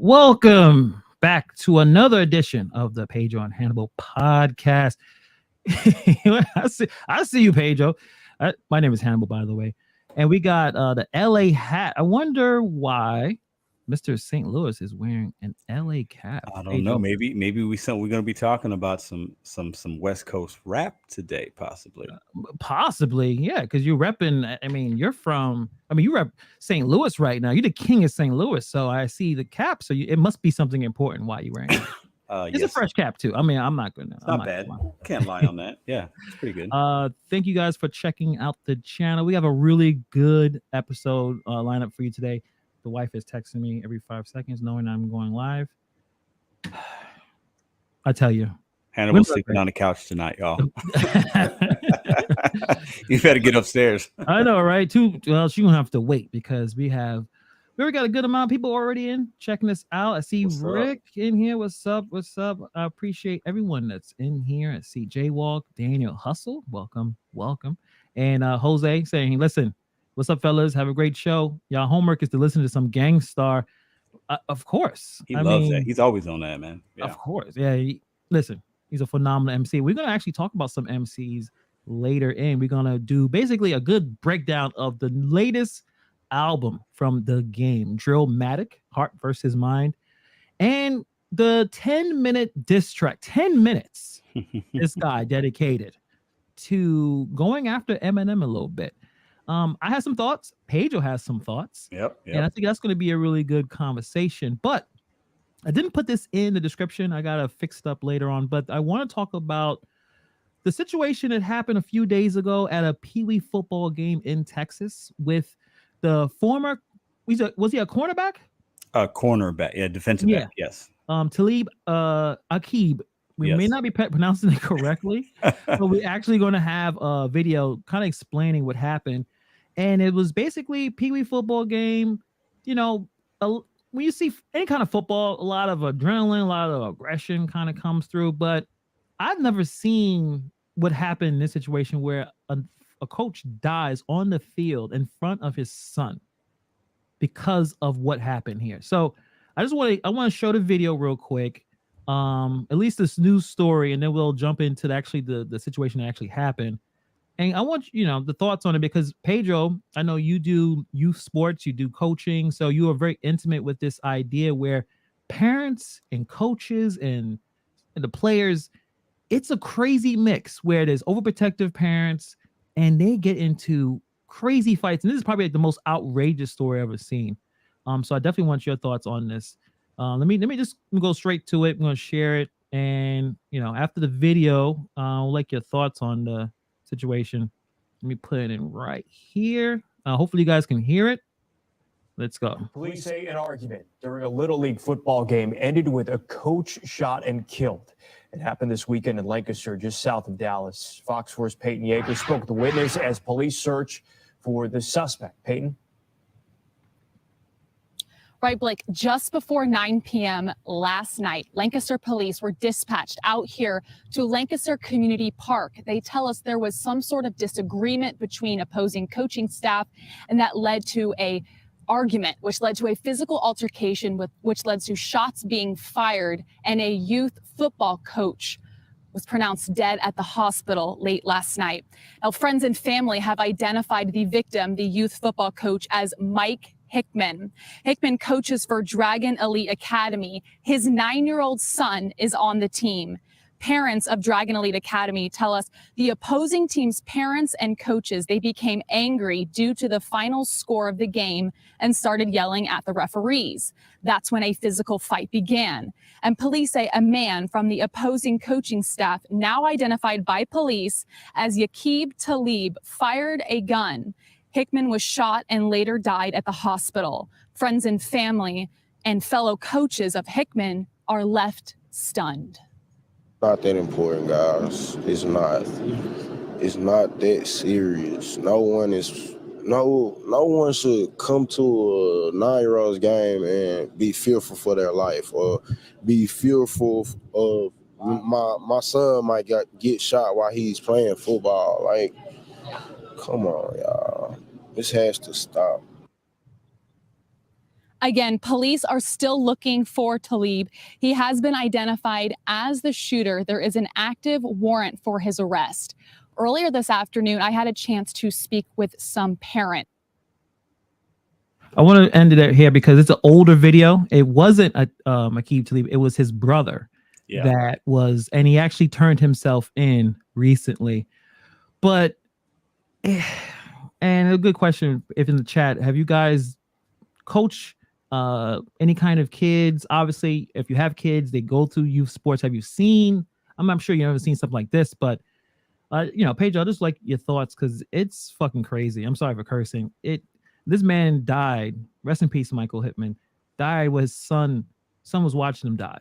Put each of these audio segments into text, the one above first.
Welcome back to another edition of the Pedro and Hannibal podcast. I see you, Pedro. My name is Hannibal, by the way. And we got the LA hat. I wonder why Mr. St. Louis is wearing an LA cap. I don't know. Maybe we're going to be talking about some West Coast rap today, possibly. Possibly, yeah, because you're repping. I mean, you rep St. Louis right now. You're the king of St. Louis, so I see the cap. So it must be something important why you're wearing it. It's a fresh cap too. I mean, I'm not gonna. It's not bad. Can't lie on that. Yeah, it's pretty good. Thank you guys for checking out the channel. We have a really good episode lineup for you today. The wife is texting me every 5 seconds, knowing I'm going live. I tell you, Hannibal's sleeping on the couch tonight, y'all. You better get upstairs. I know, right? Well, she's gonna have to wait because we already got a good amount of people already in checking this out. I see Rick in here. What's up? I appreciate everyone that's in here. I see Jaywalk, Daniel Hustle. Welcome. And Jose saying, listen, what's up, fellas? Have a great show. Y'all homework is to listen to some Gangstar. Of course. He loves that. He's always on that, man. Yeah. Of course. Yeah. Listen, he's a phenomenal MC. We're going to actually talk about some MCs later in. We're going to do basically a good breakdown of the latest album from the game, Drillmatic, Heart versus Mind, and the 10-minute diss track, 10 minutes this guy dedicated to going after Eminem a little bit. I have some thoughts. Pedro has some thoughts. Yep. And I think that's going to be a really good conversation. But I didn't put this in the description. I got to fix it up later on. But I want to talk about the situation that happened a few days ago at a Pee Wee football game in Texas with the former, was he a cornerback? A cornerback, yeah, defensive back, yes. Talib Akib. We may not be pronouncing it correctly, but we're actually going to have a video kind of explaining what happened. And it was basically Pee Wee football game. You know, when you see any kind of football, a lot of adrenaline, a lot of aggression kind of comes through. But I've never seen what happened in this situation where a coach dies on the field in front of his son because of what happened here. So I want to show the video real quick, at least this news story, and then we'll jump into the situation that actually happened. And I want the thoughts on it because Pedro, I know you do youth sports, you do coaching, so you are very intimate with this idea where parents and coaches and the players, it's a crazy mix where there's overprotective parents and they get into crazy fights. And this is probably like the most outrageous story I've ever seen. So I definitely want your thoughts on this. Let me just go straight to it. I'm going to share it. And, after the video, I'll like your thoughts on the situation. Let me put it in right here. Hopefully you guys can hear it. Let's go. Police say an argument during a Little League football game ended with a coach shot and killed. It happened this weekend in Lancaster, just south of Dallas. Fox 4's Peyton Yeager spoke with the witness as police search for the suspect. Peyton? Right, Blake, just before 9 p.m. last night, Lancaster police were dispatched out here to Lancaster Community Park. They tell us there was some sort of disagreement between opposing coaching staff, and that led to a argument, which led to a physical altercation, which led to shots being fired, and a youth football coach was pronounced dead at the hospital late last night. Now, friends and family have identified the victim, the youth football coach, as Mike Hickman. Hickman coaches for Dragon Elite Academy. His 9-year-old son is on the team. Parents of Dragon Elite Academy tell us the opposing team's parents and coaches, they became angry due to the final score of the game and started yelling at the referees. That's when a physical fight began. And police say a man from the opposing coaching staff, now identified by police as Yaqib Talib, fired a gun. Hickman was shot and later died at the hospital. Friends and family and fellow coaches of Hickman are left stunned. Not that important, guys. It's not that serious. No one should come to a 9-year-old's game and be fearful for their life or be fearful of my son might get shot while he's playing football. Like, come on, y'all. This has to stop. Again, police are still looking for Talib. He has been identified as the shooter. There is an active warrant for his arrest. Earlier this afternoon, I had a chance to speak with some parents. I want to end it here because it's an older video. It wasn't Aqib Talib. It was his brother that was, and he actually turned himself in recently. But, and a good question, if in the chat, have you guys coach any kind of kids? Obviously, if you have kids, they go through youth sports. Have you seen, I'm sure you've never seen something like this, but Paige, I'll just like your thoughts because it's fucking crazy. I'm sorry for cursing. This man died. Rest in peace, Michael Hittman. Died with his son. Son was watching him die.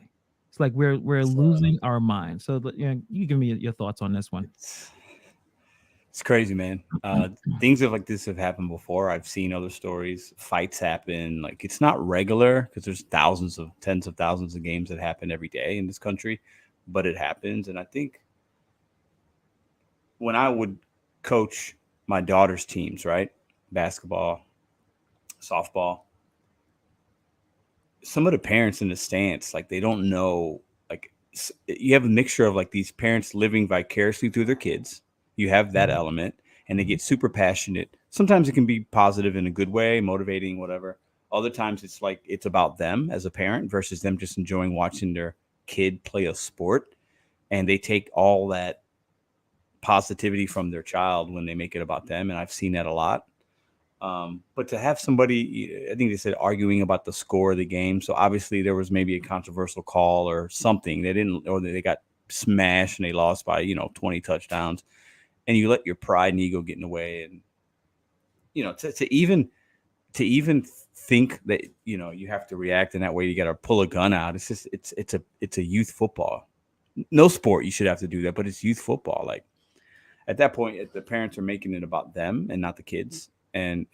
It's like we're losing our mind. So you give me your thoughts on this one. It's crazy, man. Things like this have happened before. I've seen other stories. Fights happen. Like, it's not regular because there's tens of thousands of games that happen every day in this country, but it happens. And I think when I would coach my daughter's teams, right? Basketball, softball, some of the parents in the stands, like, they don't know, like, you have a mixture of like these parents living vicariously through their kids. You have that element, and they get super passionate. Sometimes it can be positive in a good way, motivating, whatever. Other times it's like it's about them as a parent versus them just enjoying watching their kid play a sport, and they take all that positivity from their child when they make it about them. And I've seen that a lot. But to have somebody, I think they said, arguing about the score of the game. So obviously there was maybe a controversial call or something. They got smashed and they lost by, 20 touchdowns. And you let your pride and ego get in the way. And, to even think that, you have to react in that way, you got to pull a gun out. It's just, it's a youth football. No sport you should have to do that, but it's youth football. Like, at that point, the parents are making it about them and not the kids. And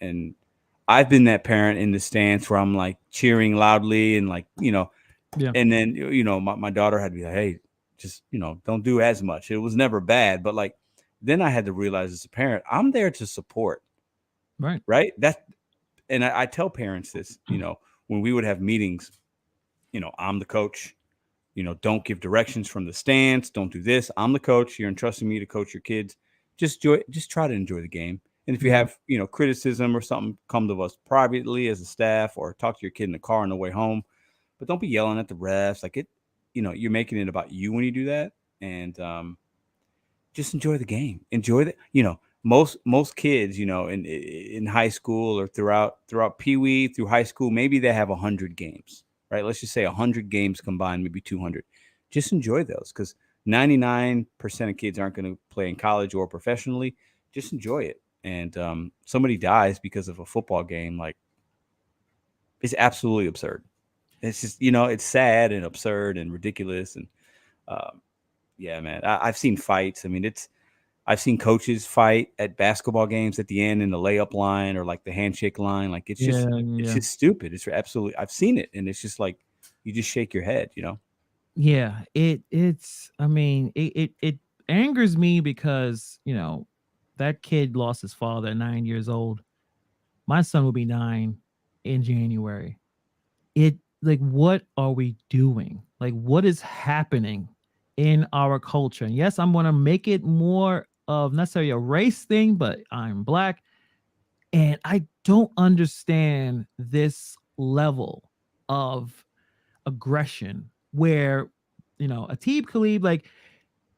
I've been that parent in the stands where I'm like cheering loudly and like, and then, my daughter had to be like, hey, just, don't do as much. It was never bad. But like, then I had to realize as a parent, I'm there to support. Right. And I tell parents this, when we would have meetings, I'm the coach, don't give directions from the stands. Don't do this. I'm the coach. You're entrusting me to coach your kids. Just try to enjoy the game. And if you have, criticism or something, come to us privately as a staff or talk to your kid in the car on the way home. But don't be yelling at the refs. Like, you're making it about you when you do that. And just enjoy the game. Enjoy the, most kids, in high school or throughout Pee-wee through high school, maybe they have 100 games, right? Let's just say 100 games combined, maybe 200. Just enjoy those because 99% of kids aren't going to play in college or professionally. Just enjoy it. And somebody dies because of a football game, like, it's absolutely absurd. It's just, it's sad and absurd and ridiculous. And yeah, man, I've seen fights. I mean, I've seen coaches fight at basketball games at the end in the layup line or like the handshake line. Like, it's just, it's just stupid. It's absolutely, I've seen it. And it's just like, you just shake your head, Yeah, it angers me because, that kid lost his father at 9 years old. My son will be 9 in January. What are we doing? Like, what is happening in our culture? And yes, I'm going to make it more of necessarily a race thing, but I'm Black. And I don't understand this level of aggression where, Aqib Talib, like,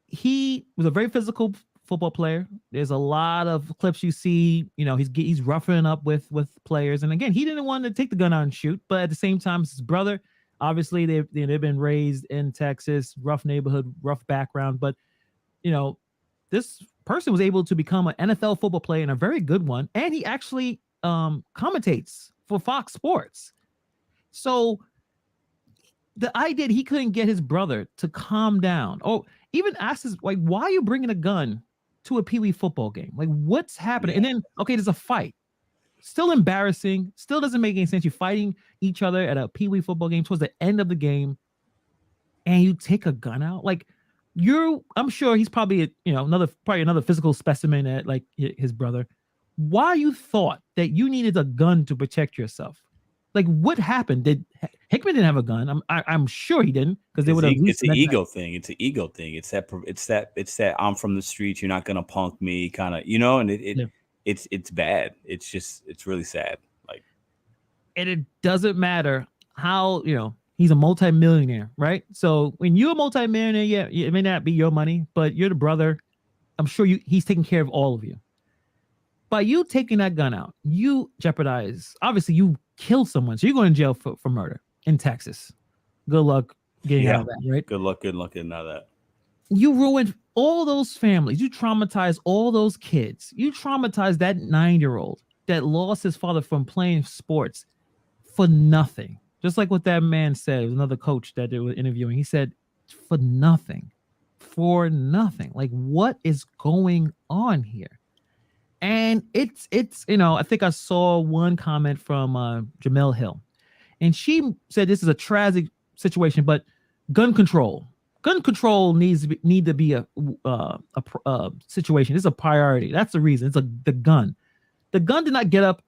he was a very physical football player. There's a lot of clips you see, he's roughing up with players. And again, he didn't want to take the gun out and shoot, but at the same time, it's his brother. Obviously, they've been raised in Texas, rough neighborhood, rough background. But, this person was able to become an NFL football player and a very good one. And he actually commentates for Fox Sports. So the idea he couldn't get his brother to calm down. Oh, even asked his, like, why are you bringing a gun to a Pee-wee football game? Like, what's happening? And then, okay, there's a fight. Still embarrassing. Still doesn't make any sense. You're fighting each other at a Pee-wee football game towards the end of the game, and you take a gun out. Like, I'm sure he's probably another physical specimen at like his brother. Why you thought that you needed a gun to protect yourself? Like, what happened? Did Hickman didn't have a gun? I'm sure he didn't, because they would have. It's an ego thing. It's an ego thing. It's that I'm from the streets. You're not gonna punk me, kind of, and it's bad. It's really sad. Like, and it doesn't matter how he's a multimillionaire, right? So when you're a multimillionaire, yeah, it may not be your money, but you're the brother. I'm sure he's taking care of all of you. By you taking that gun out, you jeopardize. Obviously, you kill someone, so you're going to jail for murder in Texas. Good luck getting out of that, right? Good luck getting out of that. You ruined all those families. You traumatized all those kids. You traumatized that 9-year-old that lost his father from playing sports for nothing. Just like what that man said. It was another coach that they were interviewing. He said, for nothing. For nothing. Like, what is going on here? And it's I think I saw one comment from Jamel Hill, and she said this is a tragic situation, but gun control need to be a situation. It's a priority. That's the reason. It's the gun. The gun did not get up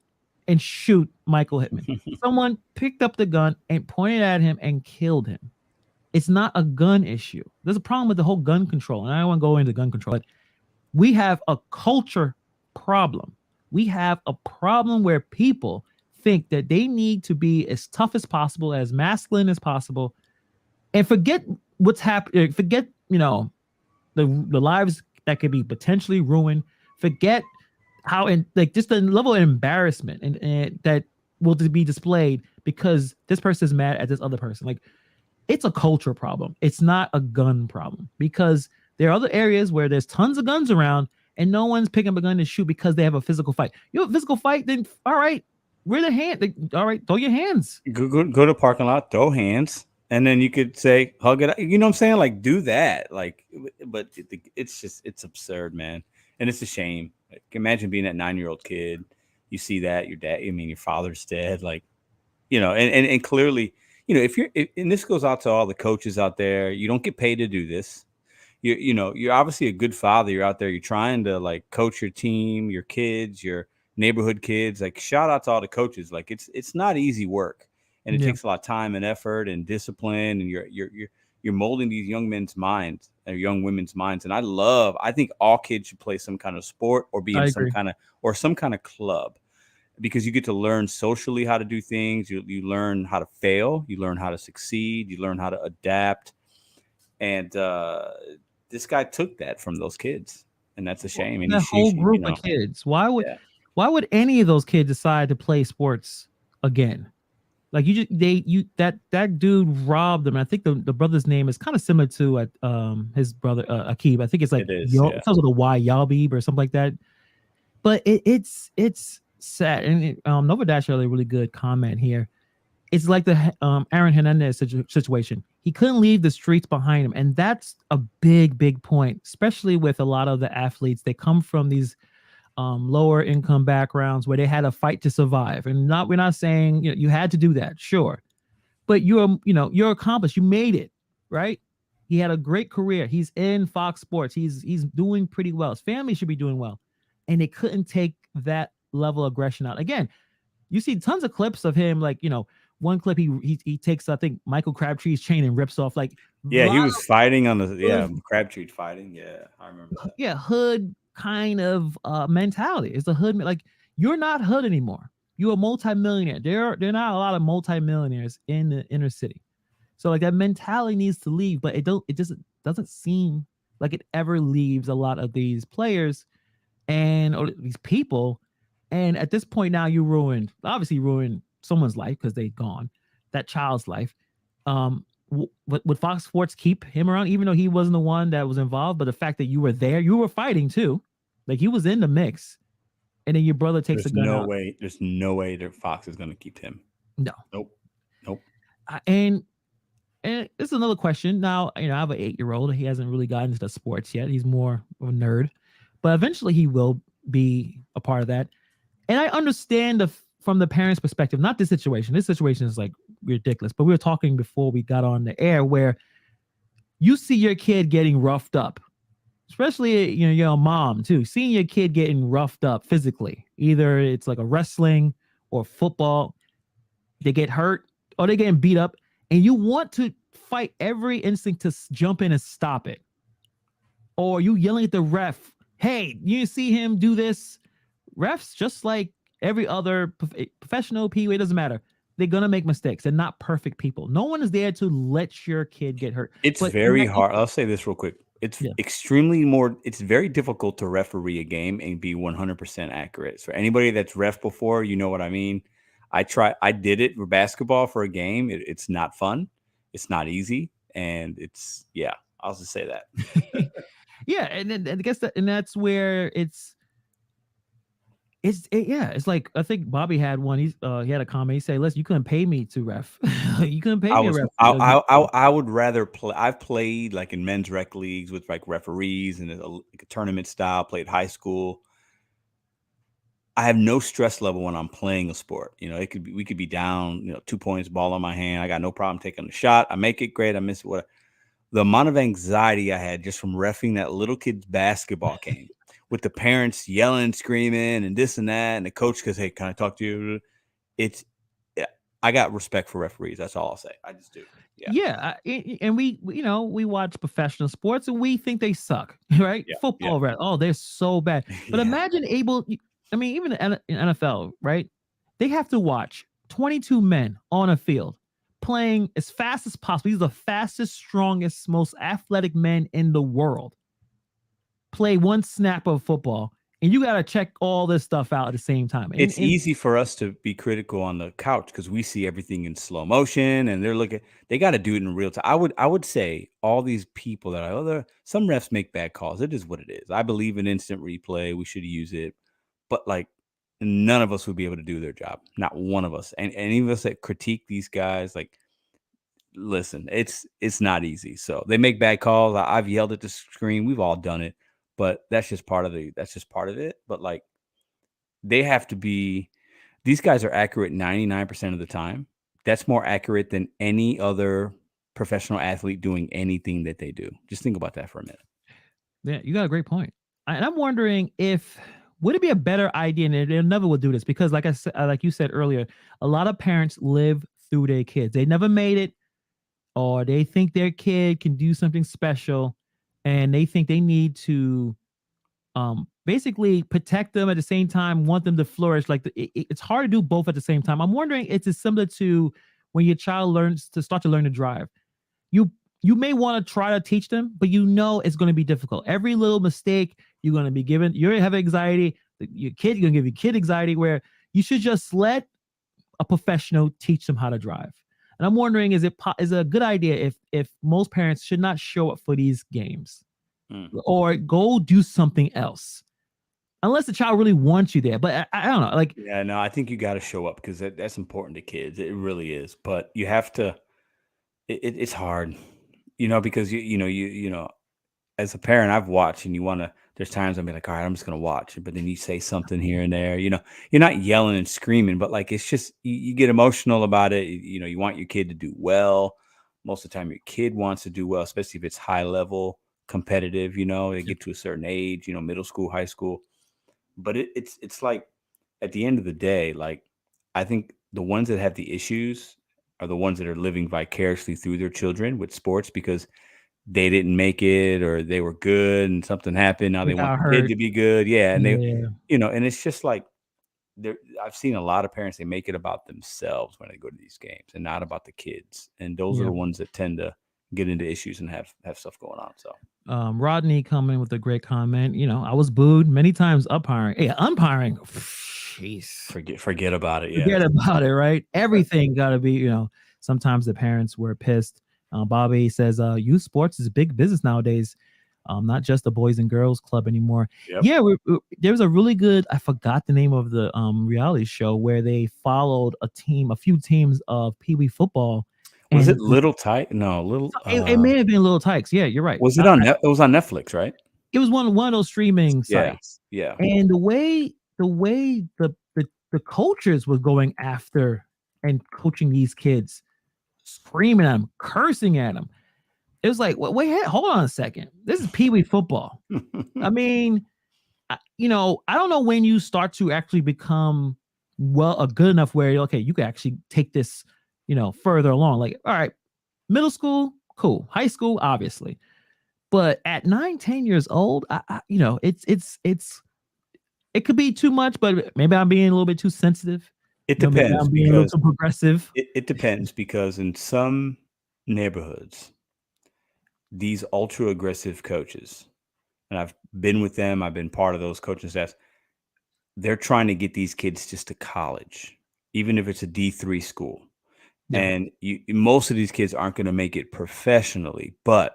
and shoot Michael Hickman. Someone picked up the gun and pointed at him and killed him. It's not a gun issue. There's a problem with the whole gun control, and I don't want to go into gun control, but we have a culture problem. We have a problem where people think that they need to be as tough as possible, as masculine as possible, and forget what's happening. Forget, the lives that could be potentially ruined. Forget how, just the level of embarrassment and that will be displayed because this person is mad at this other person. Like, it's a culture problem. It's not a gun problem, because there are other areas where there's tons of guns around and no one's picking up a gun to shoot because they have a physical fight. You have a physical fight, then all right, rear the hand. All right, throw your hands. Go to the parking lot, throw hands, and then you could say, hug it out. You know what I'm saying? Like, do that. Like, but it's absurd, man. And it's a shame. Like, imagine being that 9-year-old kid. You see that your father's dead. Like, and clearly, and this goes out to all the coaches out there. You don't get paid to do this. You're obviously a good father. You're out there. You're trying to, like, coach your team, your kids, your neighborhood kids. Like, shout out to all the coaches. Like, it's not easy work, and it takes a lot of time and effort and discipline. And you're molding these young men's minds and young women's minds. And I think all kids should play some kind of sport or be in some kind of club, because you get to learn socially how to do things. You learn how to fail. You learn how to succeed. You learn how to adapt. And this guy took that from those kids, and that's a shame. And the whole group of kids. Why would any of those kids decide to play sports again? Like, that dude robbed them. I think the brother's name is kind of similar to his brother Akib. I think it's like it starts with a Y, Yalbib or something like that. But it's sad. And Nova Dash had a really good comment here. It's like the Aaron Hernandez situation. He couldn't leave the streets behind him. And that's a big, big point, especially with a lot of the athletes. They come from these lower income backgrounds where they had a fight to survive. And we're not saying you had to do that, sure. But you're accomplished. You made it, right? He had a great career. He's in Fox Sports. He's doing pretty well. His family should be doing well. And they couldn't take that level of aggression out. Again, you see tons of clips of him, like, one clip he takes, I think, Michael Crabtree's chain and rips off, like, he was fighting on the Crabtree fighting. Yeah, I remember that. Yeah, hood kind of mentality. It's the hood, like, you're not hood anymore. You're a multimillionaire. There are not a lot of multimillionaires in the inner city. So, like, that mentality needs to leave, but it just doesn't seem like it ever leaves a lot of these players or these people. And at this point now, you obviously ruined someone's life because they're gone, that child's life. Would Fox Sports keep him around, even though he wasn't the one that was involved? But the fact that you were there, you were fighting too, like, he was in the mix, and then your brother takes the gun out. There's no way that Fox is going to keep him. No. Nope. And this is another question. Now, I have an 8-year-old. He hasn't really gotten into sports yet. He's more of a nerd, but eventually he will be a part of that. And I understand from the parents' perspective, not this situation. This situation is, like, ridiculous. But we were talking before we got on the air where you see your kid getting roughed up, especially, your mom too, seeing your kid getting roughed up physically. Either it's like a wrestling or football. they get hurt or they're getting beat up, and you want to fight every instinct to jump in and stop it. Or you yelling at the ref, hey, you see him do this? Refs, just like every other professional PWA, it doesn't matter. They're going to make mistakes. They're not perfect people. No one is there to let your kid get hurt. It's but very hard. I'll say this real quick. It's it's very difficult to referee a game and be 100% accurate. So anybody that's ref before, you know what I mean? I did it for basketball for a game. It's not fun. It's not easy. And I'll just say that. Yeah. And then I guess that's where it's like, I think Bobby had one. He had a comment. He said, listen, you couldn't pay me to ref. You couldn't pay me to ref. I would rather play. I've played like in men's rec leagues with like referees and like a tournament style, played high school. I have no stress level when I'm playing a sport. We could be down, 2 points, ball on my hand. I got no problem taking a shot. I make it great. I miss it. The amount of anxiety I had just from reffing that little kid's basketball game with the parents yelling, screaming, and this and that, and the coach goes, hey, can I talk to you? I got respect for referees. That's all I'll say. I just do. Yeah. And we watch professional sports and we think they suck, right? Yeah, Football, right? Oh, they're so bad. But imagine even in NFL, right? They have to watch 22 men on a field playing as fast as possible. These are the fastest, strongest, most athletic men in the world. Play one snap of football, and you got to check all this stuff out at the same time. It's easy for us to be critical on the couch because we see everything in slow motion, and they got to do it in real time. I would say all these people some refs make bad calls. It is what it is. I believe in instant replay. We should use it, but like none of us would be able to do their job. Not one of us. And any of us that critique these guys, like, listen, it's not easy. So they make bad calls. I've yelled at the screen. We've all done it. But that's just part of it. But like, they have to be, these guys are accurate 99% of the time. That's more accurate than any other professional athlete doing anything that they do. Just think about that for a minute. Yeah, you got a great point. And I'm wondering would it be a better idea, and they never would do this because like you said earlier, a lot of parents live through their kids. They never made it, or they think their kid can do something special. And they think they need to basically protect them at the same time, want them to flourish. Like it's hard to do both at the same time. I'm wondering, it's similar to when your child start to learn to drive. You may want to try to teach them, but it's going to be difficult. Every little mistake you're going to be given. You're going to have anxiety. You're going to give your kid anxiety, where you should just let a professional teach them how to drive. And I'm wondering, is it a good idea if most parents should not show up for these games or go do something else, unless the child really wants you there? But I don't know. Like, yeah, no, I think you got to show up because that's important to kids. It really is. But you have to. It's hard, because you as a parent, I've watched, and there's times I'll be like, all right, I'm just going to watch it. But then you say something here and there, you're not yelling and screaming, but like, it's just, you get emotional about it. You want your kid to do well. Most of the time your kid wants to do well, especially if it's high level competitive, they get to a certain age, middle school, high school. But it's like, at the end of the day, like, I think the ones that have the issues are the ones that are living vicariously through their children with sports because they didn't make it, or they were good and something happened. Now they want the kid to be good. Yeah. And and it's just like, I've seen a lot of parents, they make it about themselves when they go to these games and not about the kids. And those are the ones that tend to get into issues and have stuff going on. So Rodney coming with a great comment. I was booed many times umpiring. Hey, umpiring. Jeez. Forget about it. Yeah. Forget about it, right? Everything gotta be, sometimes the parents were pissed. Bobby says, youth sports is a big business nowadays. Not just a boys and girls club anymore. Yep. Yeah, there was a really good, I forgot the name of the reality show where they followed a few teams of Pee Wee football. Was it Little Tykes? No, Little. It may have been Little Tykes. Yeah, you're right. Was it on? It was on Netflix, right? It was one of those streaming sites. Yeah. And the way the coaches was going after and coaching these kids, screaming at them, cursing at them. It was like, wait, hold on a second. This is Pee Wee football. I mean, I don't know when you start to actually become good enough where, okay, you can actually take this, further along. Like, all right, middle school, cool. High school, obviously. But at 9, 10 years old, it could be too much, but maybe I'm being a little bit too sensitive. It Maybe depends I'm being a little because too progressive. it depends because in some neighborhoods, these ultra aggressive coaches, and I've been with them, I've been part of those coaching staffs, they're trying to get these kids just to college, even if it's a D3 school. Yeah. And most of these kids aren't going to make it professionally, but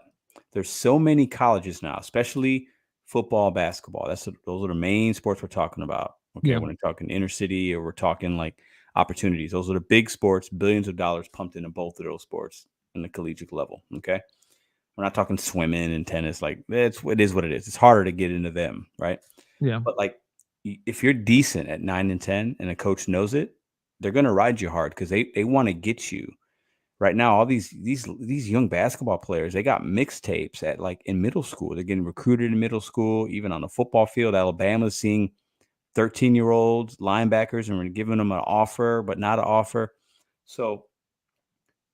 there's so many colleges now, especially football, basketball. Those are the main sports we're talking about. Okay, Yeah. when we're talking inner city or we're talking like opportunities, those are the big sports, billions of dollars pumped into both of those sports in the collegiate level. Okay, we're not talking swimming and tennis. Like it is what it is. It's harder to get into them, right? Yeah. But like if you're decent at 9 and 10 and a coach knows it, they're going to ride you hard because they want to get you. Right now, all these young basketball players, they got mixtapes at like in middle school. They're getting recruited in middle school, even on the football field. Alabama's seeing 13-year-olds linebackers and we're giving them an offer, but not an offer. So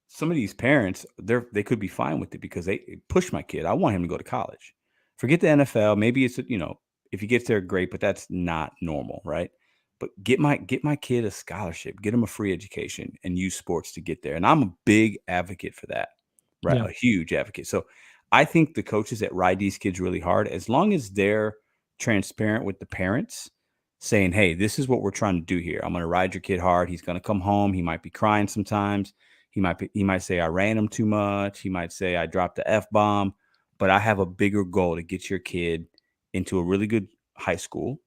some of these parents, they could be fine with it because they push my kid. I want him to go to college. Forget the NFL. Maybe it's if he gets there, great, but that's not normal, right? But get my kid a scholarship, get him a free education, and use sports to get there. And I'm a big advocate for that, right? Yeah. A huge advocate. So I think the coaches that ride these kids really hard, as long as they're transparent with the parents, saying, "Hey, this is what we're trying to do here. I'm going to ride your kid hard. He's going to come home. He might be crying sometimes. He might say I ran him too much. He might say I dropped the F-bomb, but I have a bigger goal to get your kid into a really good high school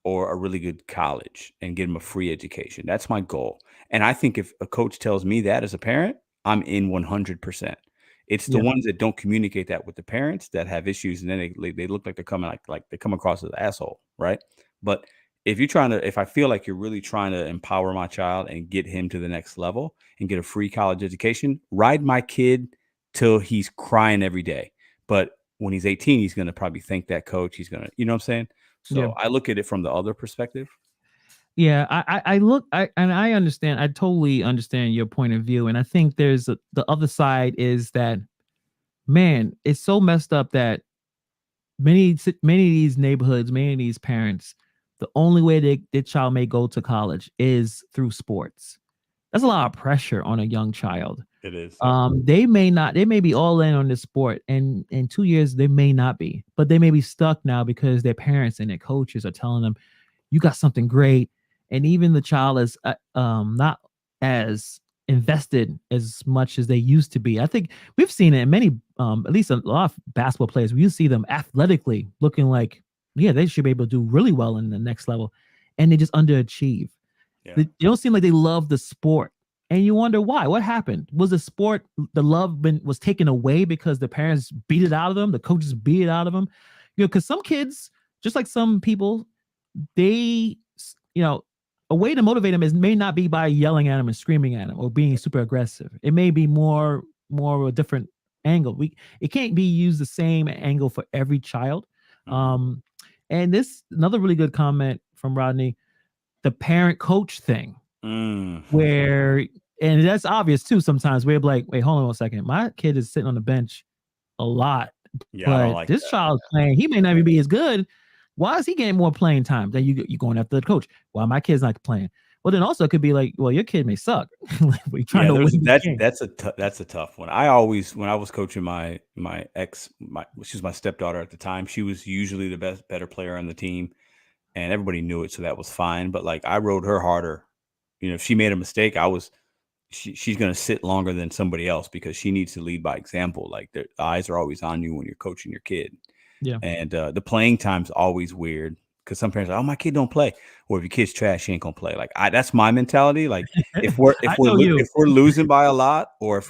or a really good college and get him a free education. That's my goal." And I think if a coach tells me that as a parent, I'm in 100%. It's the Yeah. ones that don't communicate that with the parents that have issues, and then they look like they're coming like they come across as an asshole, right? But if I feel like you're really trying to empower my child and get him to the next level and get a free college education, ride my kid till he's crying every day. But when he's 18, he's going to probably thank that coach. He's going to, you know what I'm saying? So Yeah. I look at it from the other perspective. Yeah, I understand. I totally understand your point of view, and I think the other side is that, man, it's so messed up that many of these neighborhoods, many of these parents, the only way their child may go to college is through sports. That's a lot of pressure on a young child. It is. They may be all in on this sport, and in 2 years they may not be, but they may be stuck now because their parents and their coaches are telling them, "You got something great." And even the child is not as invested as much as they used to be. I think we've seen it in many, at least a lot of basketball players. We see them athletically looking like, yeah, they should be able to do really well in the next level, and they just underachieve. Yeah. They don't seem like they love the sport, and you wonder why. What happened? Was the sport, the love was taken away because the parents beat it out of them, the coaches beat it out of them? Because some kids, just like some people, they, a way to motivate them may not be by yelling at them and screaming at them or being super aggressive. It may be more of a different angle. It can't be used the same angle for every child. Mhm. And this another really good comment from Rodney, the parent coach thing, where, and that's obvious too. Sometimes we're like, wait, hold on a second. My kid is sitting on the bench a lot, Yeah, I don't but like this that. child's playing. He may not even be as good. Why is he getting more playing time? Then you going after the coach. Why my kid's not playing? Well, then also it could be like, well, your kid may suck. Like, we're trying to win the game. That's a tough one. I always, when I was coaching my she was my stepdaughter at the time, she was usually the better player on the team, and everybody knew it, so that was fine. But like I rode her harder. If she made a mistake, she's going to sit longer than somebody else because she needs to lead by example. Like the eyes are always on you when you're coaching your kid. Yeah. And the playing time's always weird because some parents are, "Oh, my kid don't play." Or if your kid's trash, she ain't gonna play. Like that's my mentality. Like if we're losing by a lot, or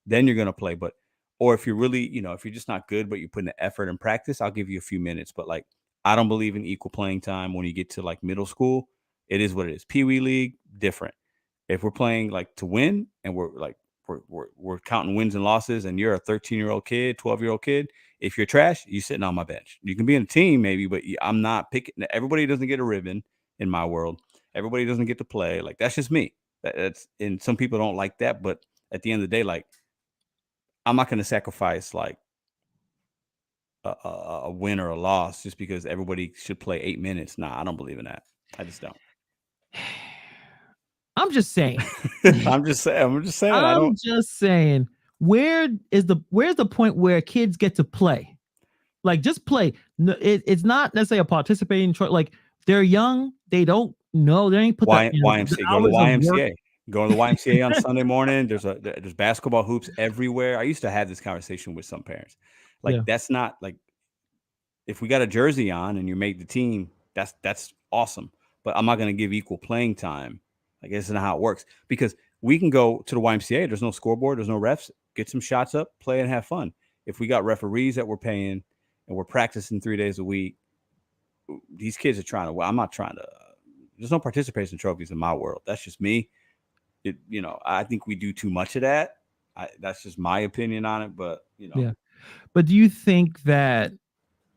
then you're gonna play. But or if you're really, if you're just not good, but you're putting the effort in practice, I'll give you a few minutes. But like I don't believe in equal playing time when you get to like middle school. It is what it is. Pee Wee League, different. If we're playing like to win and we're counting wins and losses, and you're a 13-year-old kid, 12-year-old kid, if you're trash, you're sitting on my bench. You can be in a team maybe, but I'm not picking. Everybody doesn't get a ribbon in my world. Everybody doesn't get to play. Like, that's just me. That's, and some people don't like that, but at the end of the day, like, I'm not going to sacrifice like a win or a loss just because everybody should play 8 minutes. Nah, I don't believe in that. I just don't. I'm just saying. I'm just saying. I'm just saying. Where's the point where kids get to play? Like, just play. No, it's not necessarily a participating choice. Like, they're young. They don't know. They ain't put YMCA. the Go to the hours of work. YMCA. Go to the YMCA on Sunday morning. There's basketball hoops everywhere. I used to have this conversation with some parents. Like, that's not like, if we got a jersey on and you made the team, that's awesome. But I'm not going to give equal playing time. Like, that's not how it works, because we can go to the YMCA. There's no scoreboard. There's no refs. Get some shots up, play, and have fun. If we got referees that we're paying and we're practicing 3 days a week, these kids are trying to, well, I'm not trying to, there's no participation trophies in my world. That's just me. I think we do too much of that. That's just my opinion on it, but Yeah. But do you think that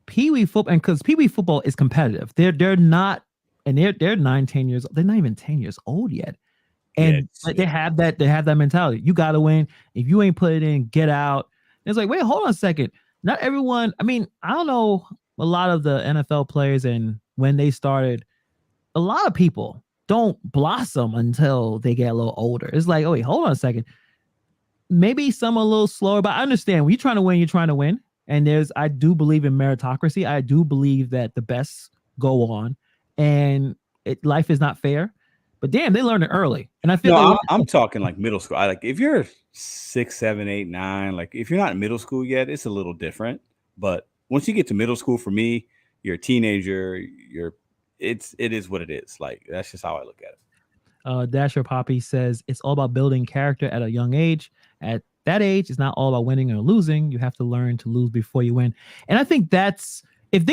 Pee Wee football, and because Pee Wee football is competitive, they're not, and they're 9, 10 years, they're not even 10 years old yet. And they have that mentality. You got to win. If you ain't put it in, get out. And it's like, wait, hold on a second. Not everyone. I mean, I don't know a lot of the NFL players, and when they started, a lot of people don't blossom until they get a little older. It's like, oh, wait, hold on a second. Maybe some are a little slower, but I understand when you're trying to win, you're trying to win. And I do believe in meritocracy. I do believe that the best go on, and life is not fair. But damn, they learned it early. And I feel I'm talking like middle school. If you're 6, 7, 8, 9, like if you're not in middle school yet, it's a little different. But once you get to middle school, for me, you're a teenager. It is what it is. Like, that's just how I look at it. Dasher Poppy says it's all about building character at a young age. At that age, it's not all about winning or losing. You have to learn to lose before you win. And I think that's, if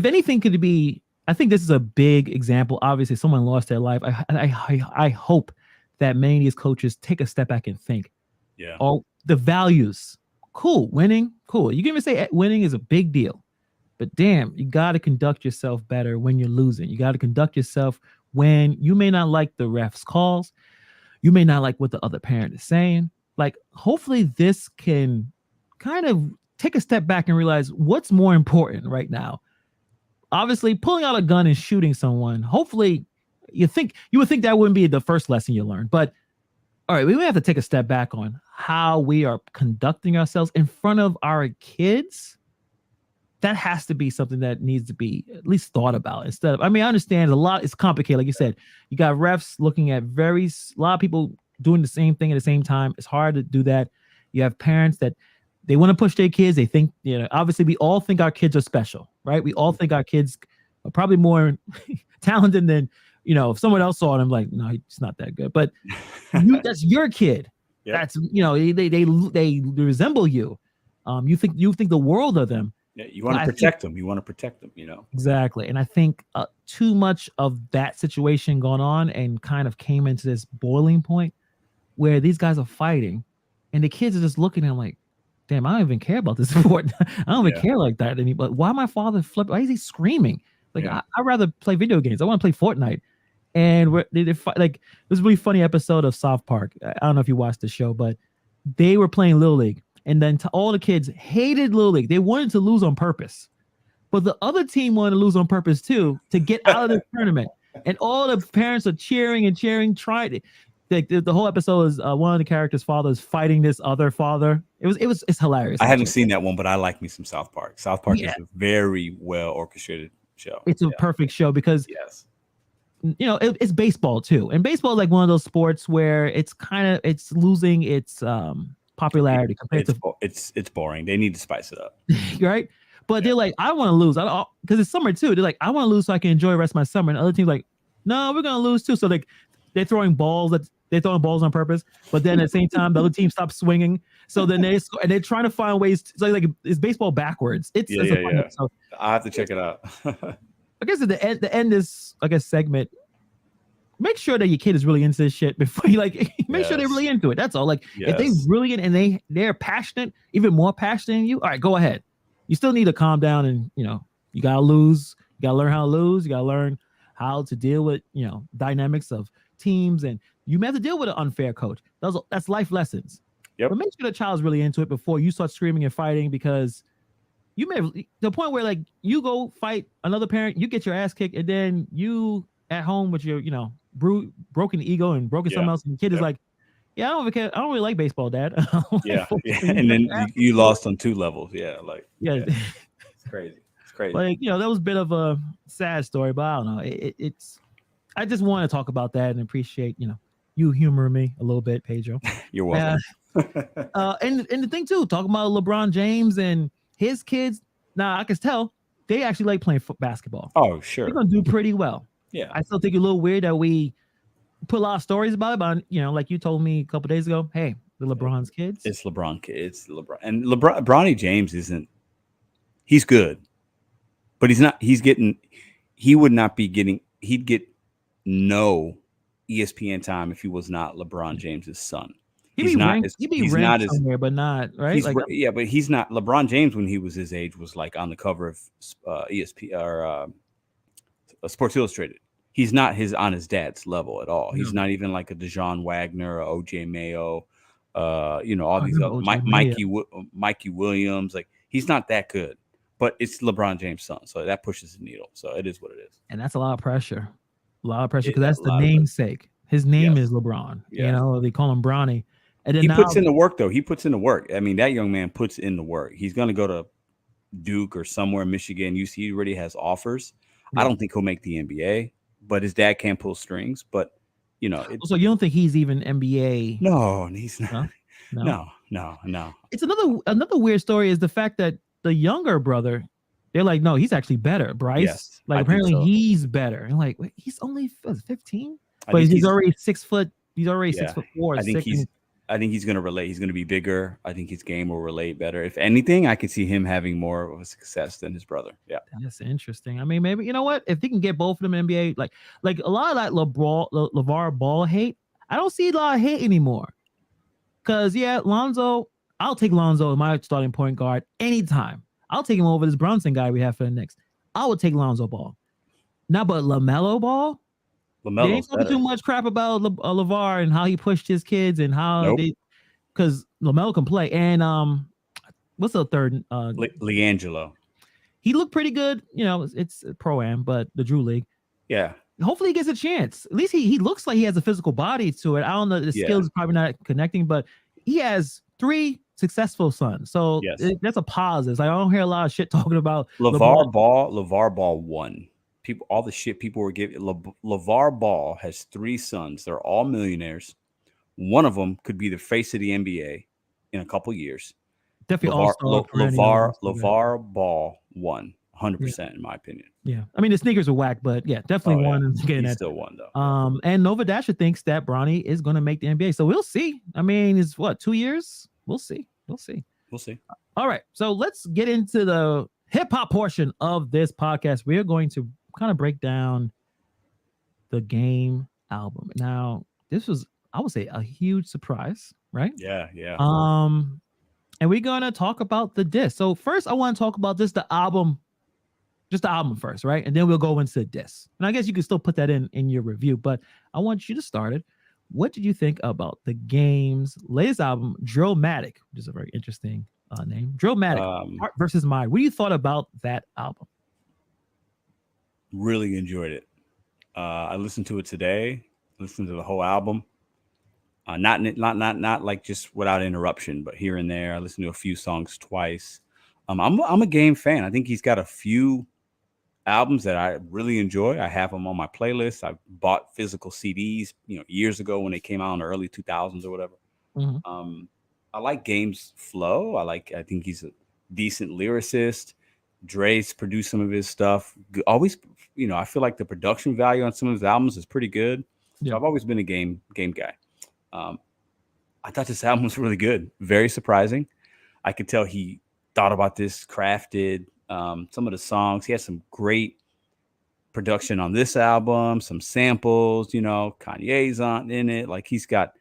anything could be, I think this is a big example. Obviously, someone lost their life. I hope that many of these coaches take a step back and think. Yeah. All the values, cool, winning, cool. You can even say winning is a big deal, but damn, you got to conduct yourself better when you're losing. You got to conduct yourself when you may not like the ref's calls. You may not like what the other parent is saying. Like, hopefully this can kind of take a step back and realize what's more important right now. Obviously, pulling out a gun and shooting someone, hopefully you would think that wouldn't be the first lesson you learn. But all right, we have to take a step back on how we are conducting ourselves in front of our kids. That has to be something that needs to be at least thought about instead of, I mean, I understand it's complicated. Like you said, you got refs looking at a lot of people doing the same thing at the same time. It's hard to do that. You have parents that they want to push their kids. They think, obviously we all think our kids are special, right? We all think our kids are probably more talented than, if someone else saw them, like, no, he's not that good. But that's your kid. Yep. That's, they resemble you. You think the world of them. Yeah, you want to protect them. You want to protect them, Exactly. And I think too much of that situation gone on and kind of came into this boiling point where these guys are fighting and the kids are just looking at them like, damn, I don't even care about this sport. I don't even care like that anymore. Why my father flip? Why is he screaming? Like, I'd rather play video games. I want to play Fortnite. And they fight. Like, it was a really funny episode of South Park. I don't know if you watched the show, but they were playing Little League. And then all the kids hated Little League. They wanted to lose on purpose. But the other team wanted to lose on purpose too, to get out of the tournament. And all the parents are cheering and cheering, trying it. The whole episode is one of the characters' fathers fighting this other father. It's hilarious. I haven't seen that one, but I like me some South Park. South Park is a very well orchestrated show. It's a perfect show because it's baseball too, and baseball is like one of those sports where it's losing its popularity compared to it's boring. They need to spice it up, right? But they're like, I want to lose, because it's summer too. They're like, I want to lose so I can enjoy the rest of my summer. And other teams like, no, we're gonna lose too. So like, they're throwing balls on purpose, but then at the same time, the other team stops swinging. So then they're trying to find ways. Like it's baseball backwards. It's a fun episode. I have to check it out. I guess at the end is, I guess, segment. Make sure that your kid is really into this shit before you make sure they're really into it. That's all. Like if they really and they're passionate, even more passionate than you. All right, go ahead. You still need to calm down and you gotta lose. You gotta learn how to lose. You gotta learn how to deal with, dynamics of teams, and you may have to deal with an unfair coach. That's life lessons. Yep. But make sure the child's really into it before you start screaming and fighting, because you may have the point where like you go fight another parent, you get your ass kicked, and then you at home with your, broken ego and broken something else, and the kid is like, yeah, I don't really like baseball, Dad. Yeah. And then you lost on 2 levels. Yeah. Like, it's crazy. It's crazy. Like, that was a bit of a sad story, but I don't know. It's I just want to talk about that and appreciate, you humoring me a little bit, Pedro. You're welcome. And the thing too, talking about LeBron James and his kids. Now I can tell they actually like playing basketball. Oh, sure. They're gonna do pretty well. Yeah. I still think it's a little weird that we put a lot of stories about it, but like you told me a couple days ago, hey, the LeBron's kids. It's LeBron kids. LeBron and Bronny James isn't. He's good, but he's not. He would not be getting. He'd get no ESPN time if he was not LeBron James's son. He's not somewhere, but not right. But he's not. LeBron James, when he was his age, was like on the cover of ESPN or Sports Illustrated. He's not on his dad's level at all. He's not even like a DeJohn Wagner or OJ Mayo, all these other Mikey Williams. Like, he's not that good, but it's LeBron James' son, so that pushes the needle. So it is what it is. And that's a lot of pressure. Because that's the namesake. His name is LeBron. Yeah. They call him Bronny. And then he puts in the work, though. He puts in the work. I mean, that young man puts in the work. He's going to go to Duke or somewhere in Michigan. UC, he already has offers. Yeah. I don't think he'll make the NBA, but his dad can't pull strings. But, so you don't think he's even NBA? No, he's not. No. It's another weird story is the fact that the younger brother, they're like, no, he's actually better, Bryce. Yes, like, apparently he's better. And like, wait, he's only 15, but he's already 6 foot. He's already 6'4". I think he's going to relate. He's going to be bigger. I think his game will relate better. If anything, I could see him having more of a success than his brother. Yeah, that's interesting. I mean, maybe if he can get both of them in NBA, like a lot of that LeVar Ball hate, I don't see a lot of hate anymore. Because Lonzo, I'll take Lonzo as my starting point guard anytime. I'll take him over this Brunson guy we have for the Knicks. I would take Lonzo Ball. Now, but LaMelo Ball. They ain't talking too much crap about LeVar and how he pushed his kids and how because LaMelo can play. And what's the third? LiAngelo. He looked pretty good. It's Pro-Am, but the Drew League. Yeah. Hopefully he gets a chance. At least he looks like he has a physical body to it. I don't know. The skills is probably not connecting, but he has 3 successful sons. So that's a positive. I don't hear a lot of shit talking about LeVar Ball won. All the shit people were giving. LeVar Ball has 3 sons. They're all millionaires. One of them could be the face of the NBA in a couple years. Definitely LeVar Ball won 100% in my opinion. Yeah, I mean the sneakers are whack, but definitely won. He still won though. And Nova Dasher thinks that Bronny is going to make the NBA, so we'll see. I mean, it's 2 years. We'll see. All right, so let's get into the hip hop portion of this podcast. We are going to kind of break down the Game album. Now, this was, I would say, a huge surprise, right? Yeah. And we're gonna talk about the disc. So first, I want to talk about just the album first, right? And then we'll go into the disc. And I guess you can still put that in your review, but I want you to start it. What did you think about the Game's latest album, Drillmatic, which is a very interesting name? Drillmatic, Heart versus Mind. What do you thought about that album? Really enjoyed it. I listened to it today. Listened to the whole album. Not like just without interruption, but here and there. I listened to a few songs twice. I'm a Game fan. I think he's got a few albums that I really enjoy. I have them on my playlist. I bought physical CDs, years ago when they came out in the early 2000s or whatever. Mm-hmm. I like Game's flow. I think he's a decent lyricist. Dre's produced some of his stuff. Always, I feel like the production value on some of his albums is pretty good. Yeah. So I've always been a game guy. I thought this album was really good. Very surprising. I could tell he thought about this, crafted some of the songs. He has some great production on this album, some samples, Kanye's in it. Like he's got,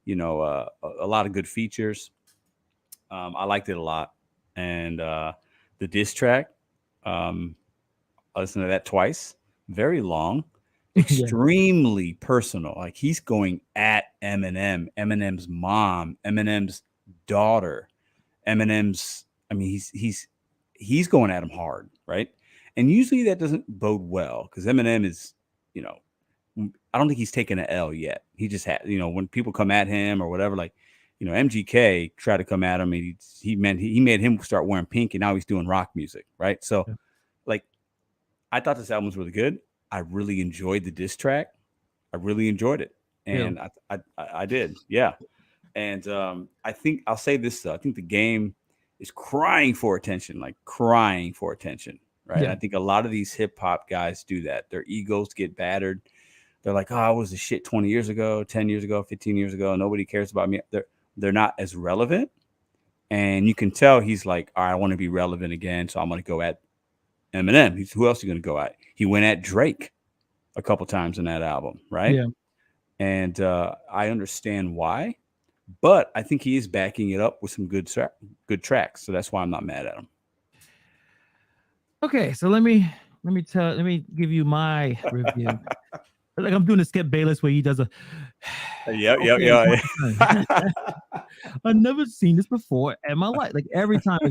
a lot of good features. I liked it a lot. And the diss track, I listened to that twice. Very long. extremely personal. Like he's going at Eminem, Eminem's mom, Eminem's daughter, Eminem's. I mean, he's going at him hard, right? And usually that doesn't bode well because Eminem is, you know, I don't think he's taken an L yet. He just had, you know, when people come at him or whatever, like, you know, MGK tried to come at him and he made him start wearing pink and now he's doing rock music, right? So, like, I thought this album was really good. I really enjoyed the diss track. I really enjoyed it, and I did, yeah. And I think I'll say this though. I think the game is crying for attention, right? Yeah. I think a lot of these hip hop guys do that. Their egos get battered. They're like, "Oh, I was the shit 20 years ago, 10 years ago, 15 years ago. Nobody cares about me." They're not as relevant, and you can tell he's like, "All right, I want to be relevant again, so I'm going to go at Eminem." Who else are you going to go at? He went at Drake a couple times in that album, right? Yeah. And I understand why, but I think he is backing it up with some good tracks. So that's why I'm not mad at him. Okay, so let me give you my review. Like I'm doing a Skip Bayless where he does a yeah. I've never seen this before in my life. Like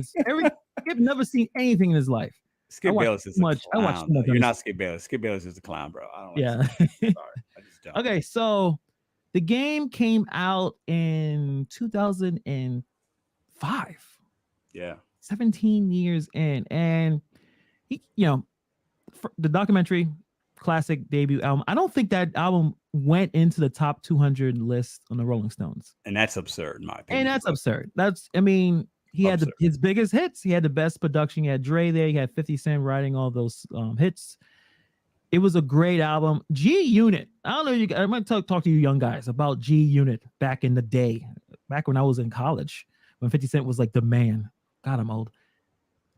Skip never seen anything in his life. Skip Bayless is a clown. You're not Skip Bayless. Skip Bayless is a clown, bro. I don't Sorry. I just don't. Okay, so the game came out in 2005. Yeah. 17 years in. And he, you know, the documentary classic debut album. I don't think that album went into the top 200 list on the Rolling Stones. And that's absurd, in my opinion. And that's absurd. I mean, he had his biggest hits. He had the best production. He had Dre there. He had 50 Cent writing all those hits. It was a great album. G Unit. I don't know. I might talk to you young guys about G Unit back in the day, back when I was in college, when 50 Cent was like the man. God, I'm old.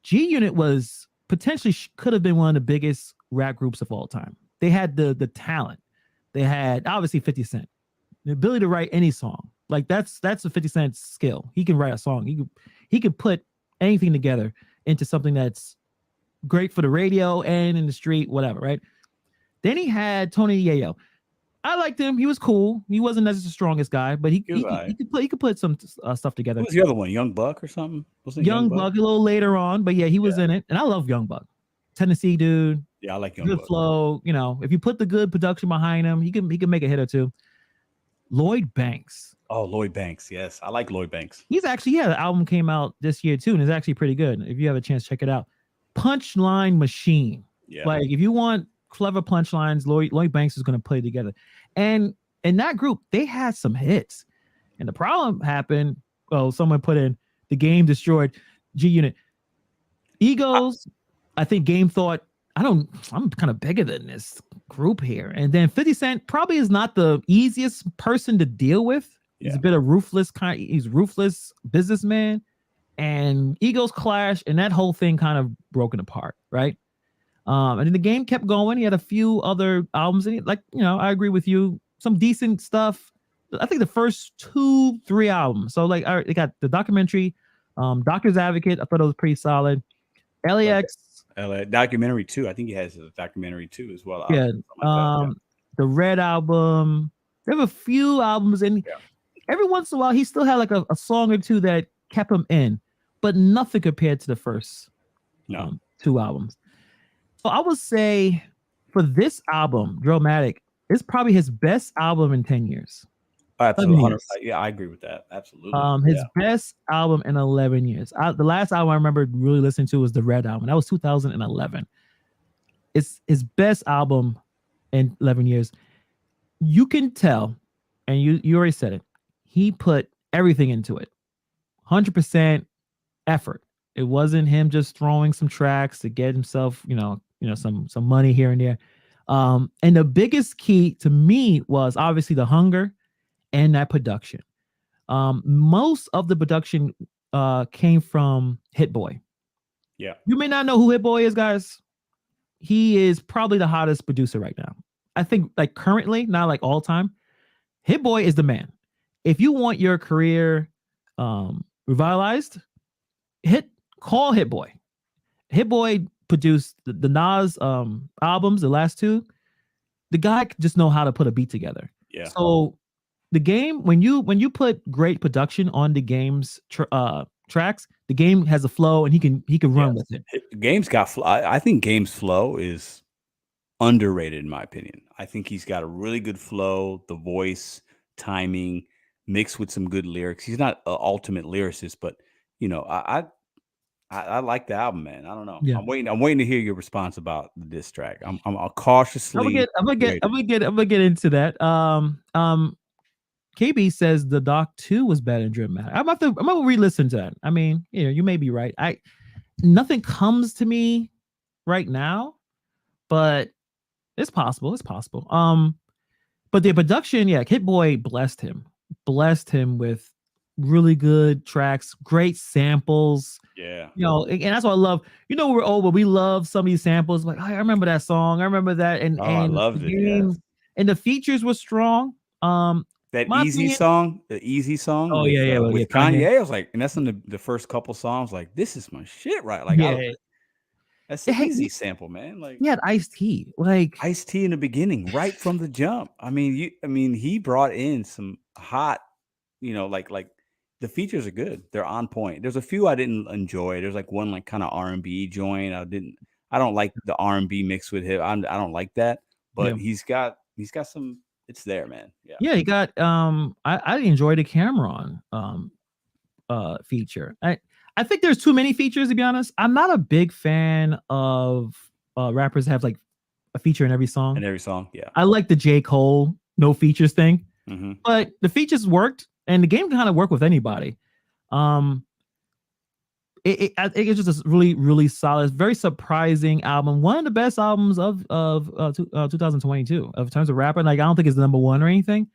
G Unit was potentially could have been one of the biggest rap groups of all time. They had the talent. They had obviously 50 Cent, the ability to write any song. Like that's a 50 Cent skill. He can write a song. He could put anything together into something that's great for the radio and in the street, whatever, right? Then he had Tony Yayo. I liked him. He was cool. He wasn't necessarily the strongest guy, but he could put some stuff together. What was the other one? Young Buck or something? Young Buck a little later on, but yeah, he was in it. And I love Young Buck. Tennessee dude. Yeah, I like Young Buck. Good flow. You know, if you put the good production behind him, he can make a hit or two. Lloyd Banks. Oh, Lloyd Banks. Yes, I like Lloyd Banks. He's actually, the album came out this year too, and it's actually pretty good. If you have a chance, check it out. Punchline Machine. Yeah. Like if you want clever punchlines, Lloyd Banks is going to play together. And in that group, they had some hits. And the problem happened, someone put in the game destroyed G Unit. Egos, I think Game thought, I'm kind of bigger than this group here. And then 50 Cent probably is not the easiest person to deal with. He's a bit of he's ruthless businessman. And egos clash, and that whole thing kind of broken apart, right? And then the game kept going. He had a few other albums, and I agree with you. Some decent stuff. I think the first 2-3 albums. So they got the documentary, Doctor's Advocate. I thought it was pretty solid. LAX. Documentary 2. I think he has a documentary 2 as well. Yeah. The Red album. There were a few albums, and every once in a while he still had like a song or two that kept him in, but nothing compared to the first 2 albums. So I would say for this album, Dramatic, it's probably his best album in 10 years. Absolutely. Yeah, I agree with that. Absolutely. His best album in 11 years. The last album I remember really listening to was the Red album. That was 2011. It's his best album in 11 years. You can tell, and you already said it, he put everything into it. 100% effort. It wasn't him just throwing some tracks to get himself, some money here and there. And the biggest key to me was obviously the hunger and that production. Most of the production came from Hit Boy. Yeah. You may not know who Hit Boy is, guys. He is probably the hottest producer right now. I think like currently, not like all time. Hit Boy is the man. If you want your career revitalized, call Hit Boy. Hit Boy produced the Nas albums, the last 2. the guy just know how to put a beat together. Yeah. So the game, when you put great production on the game's tracks, the game has a flow and he can run with it. Game's got flow. I think Game's flow is underrated in my opinion. I think he's got a really good flow, the voice, timing, mixed with some good lyrics. He's not an ultimate lyricist, but you know, I like the album, man. I don't know. Yeah. I'm waiting to hear your response about the diss track. I'm cautiously. I'm gonna get into that. KB says the Doc 2 was better than Drip Matter. I'm gonna re-listen to that. I mean, you know, you may be right. Nothing comes to me right now, but it's possible. It's possible. But the production, yeah, Hit Boy blessed him with really good tracks, great samples. Yeah. You know, and that's what I love. You know, we're old, but we love some of these samples. Like, I remember that song. I remember that. And I loved it. Yeah. And the features were strong. That Easy song, the Easy song. Oh, with, with Kanye. I was like, and that's in the first couple songs. Like, this is my shit, right? Like, that's the Easy sample, man. Like, he had Ice-T, like Ice-T in the beginning, right from the jump. I mean, he brought in some hot, you know, like the features are good. They're on point. There's a few I didn't enjoy. There's like one like kind of R&B joint. I don't like the R&B mix with him. I don't like that. But he's got some. It's there, man. Yeah, he got I enjoyed the Cameron feature. I think there's too many features, to be honest. I'm not a big fan of rappers that have like a feature in every song. Yeah. I like the J. Cole no features thing. Mm-hmm. But the features worked, and the game can kind of work with anybody. I think it's just a really, really solid, very surprising album. One of the best albums of 2022 in terms of rapping. Like, I don't think it's the number one or anything,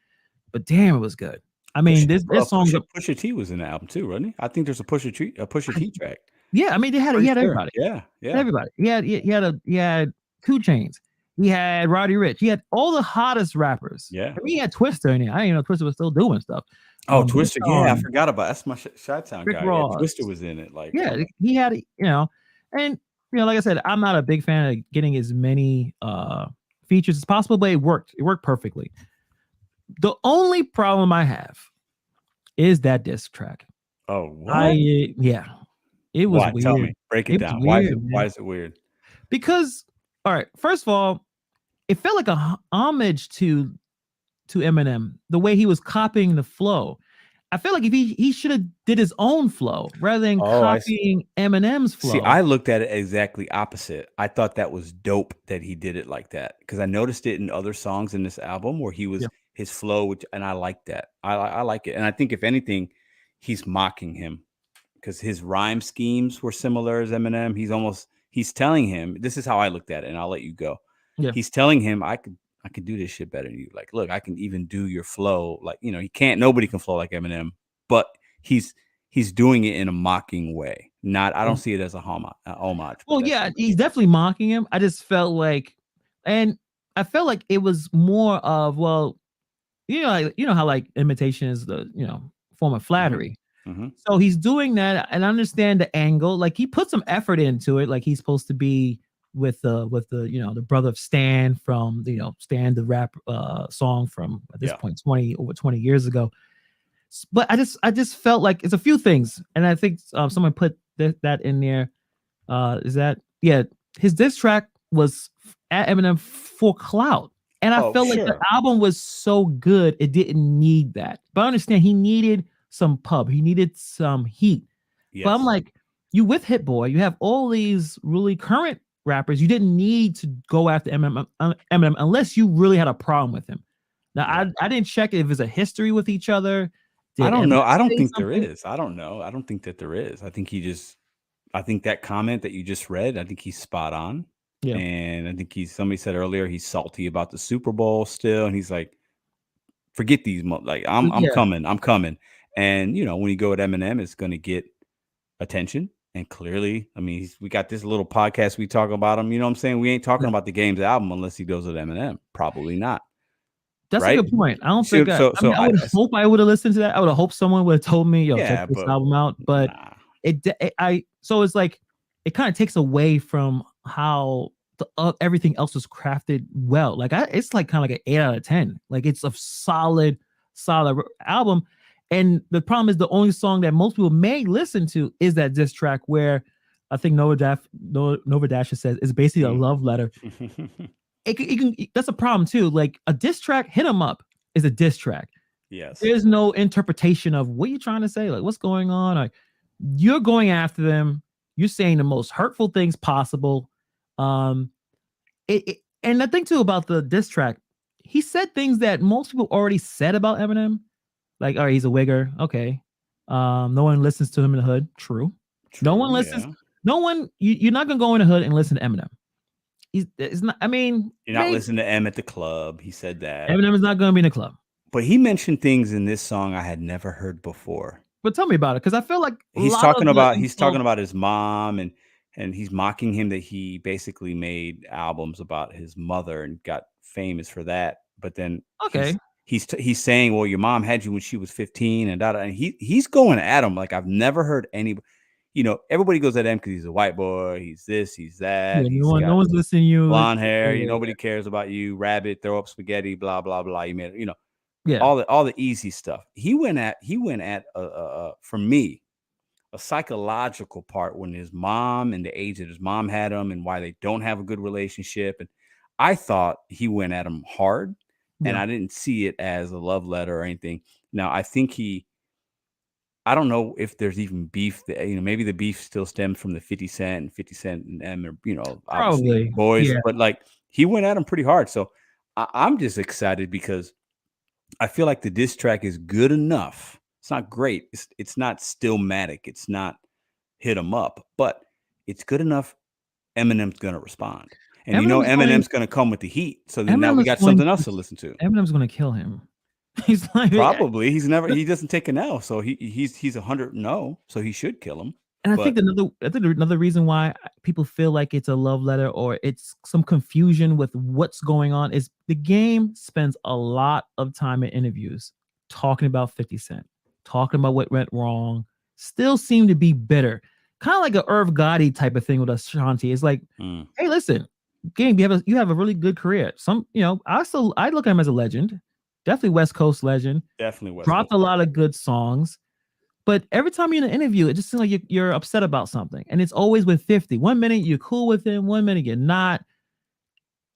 but damn, it was good. I mean, this song. Pusha T was in the album too, wasn't he? I think there's a Pusha T track. Yeah, I mean, he had everybody. Yeah. Everybody. He had 2 Chainz. He had Roddy Ricch. He had all the hottest rappers. Yeah. I mean, he had Twister in here. I didn't even know Twister was still doing stuff. Oh, Twister. Yeah, I forgot about that's my Chi-Town guy. Yeah, Twister was in it. Like, he had, you know, and you know, like I said, I'm not a big fan of getting as many features as possible, but it worked. It worked perfectly. The only problem I have is that diss track. Oh, what? It was weird. Tell me. Break it down. Why is it weird? Because, all right, first of all, it felt like a homage to Eminem, the way he was copying the flow. I feel like if he should have did his own flow rather than copying Eminem's flow. See, I looked at it exactly opposite. I thought that was dope that he did it like that, because I noticed it in other songs in this album where he was his flow, and I like that. I like it, and I think if anything, he's mocking him because his rhyme schemes were similar as Eminem. He's telling him, this is how I looked at it, and I'll let you go. Yeah. He's telling him, I could do this shit better than you. Like, look, I can even do your flow. Like, you know, nobody can flow like Eminem, but he's doing it in a mocking way. I don't see it as a homage. Well, yeah, he's definitely mocking him. I just felt like, and I felt like it was more of, well, you know how like imitation is the, you know, form of flattery. Mm-hmm. So he's doing that, and I understand the angle. Like, he put some effort into it. Like, he's supposed to be with the you know, the brother of Stan from, you know, Stan the rap song from at this point over 20 years ago. But I just felt like it's a few things, and I think someone put that in there. Is that his diss track was at Eminem for clout, and I felt like the album was so good it didn't need that. But I understand he needed some pub, he needed some heat. Yes. But I'm like, you with Hit Boy, you have all these really current rappers. You didn't need to go after Eminem unless you really had a problem with him. Now, I didn't check if there's a history with each other. I don't know. I don't think there is. I don't know. I don't think that there is. I think I think that comment that you just read, I think he's spot on. Yeah. And I think somebody said earlier, he's salty about the Super Bowl still. And he's like, forget these, like, I'm coming. And, you know, when you go at Eminem, it's going to get attention. And clearly, I mean, we got this little podcast we talk about him. You know what I'm saying? We ain't talking about the Game's album unless he goes with Eminem. Probably not. That's a good point. I don't think I would hope I would have listened to that. I would have hoped someone would have told me, yo, check this album out. But so it's like, it kind of takes away from how everything else was crafted well. Like it's like kind of like an 8 out of 10. Like it's a solid album. And the problem is the only song that most people may listen to is that diss track where I think Nova Dasher says is basically a love letter. That's a problem too. Like a diss track, Hit 'Em Up is a diss track. Yes. There's no interpretation of what you're trying to say. Like what's going on? Like you're going after them. You're saying the most hurtful things possible. And the thing too about the diss track, he said things that most people already said about Eminem. Like, all right, he's a wigger. Okay. No one listens to him in the hood. True. No one listens. Yeah. No one. You're not gonna go in the hood and listen to Eminem. It's not. I mean, you're not listening to M at the club. He said that Eminem is not gonna be in the club. But he mentioned things in this song I had never heard before. But tell me about it, because I feel like he's talking about his mom and he's mocking him that he basically made albums about his mother and got famous for that. But then he's saying, well, your mom had you when she was 15 and he's going at him like I've never heard anybody. You know, everybody goes at him because he's a white boy. He's this, he's that. Yeah, no one's listening to you. Blonde hair. Nobody cares about you. Rabbit, throw up spaghetti. Blah blah blah. You made it. Yeah. All the easy stuff. He went at for me a psychological part when his mom and the age that his mom had him and why they don't have a good relationship. And I thought he went at him hard, and I didn't see it as a love letter or anything. Now I think I don't know if there's even beef that, maybe the beef still stems from the 50 Cent and them, obviously boys, but like he went at him pretty hard. So I'm just excited because I feel like the diss track is good enough. It's not great. It's not Stillmatic. It's not Hit 'Em Up, but it's good enough. Eminem's going to respond. And Eminem's going to come with the heat. So then now we got something else to listen to. Eminem's going to kill him. He's like, probably he doesn't take an L, so he's 100 no, so he should kill him. And I think another reason why people feel like it's a love letter or it's some confusion with what's going on is the game spends a lot of time in interviews talking about 50 Cent, talking about what went wrong, still seem to be bitter, kind of like a Irv Gotti type of thing with Ashanti. It's like, hey, listen, game, you have a really good career. I look at him as a legend. Definitely West Coast legend. Definitely dropped a lot of good songs. But every time you're in an interview, it just seems like you're upset about something. And it's always with 50. 1 minute you're cool with him, 1 minute you're not.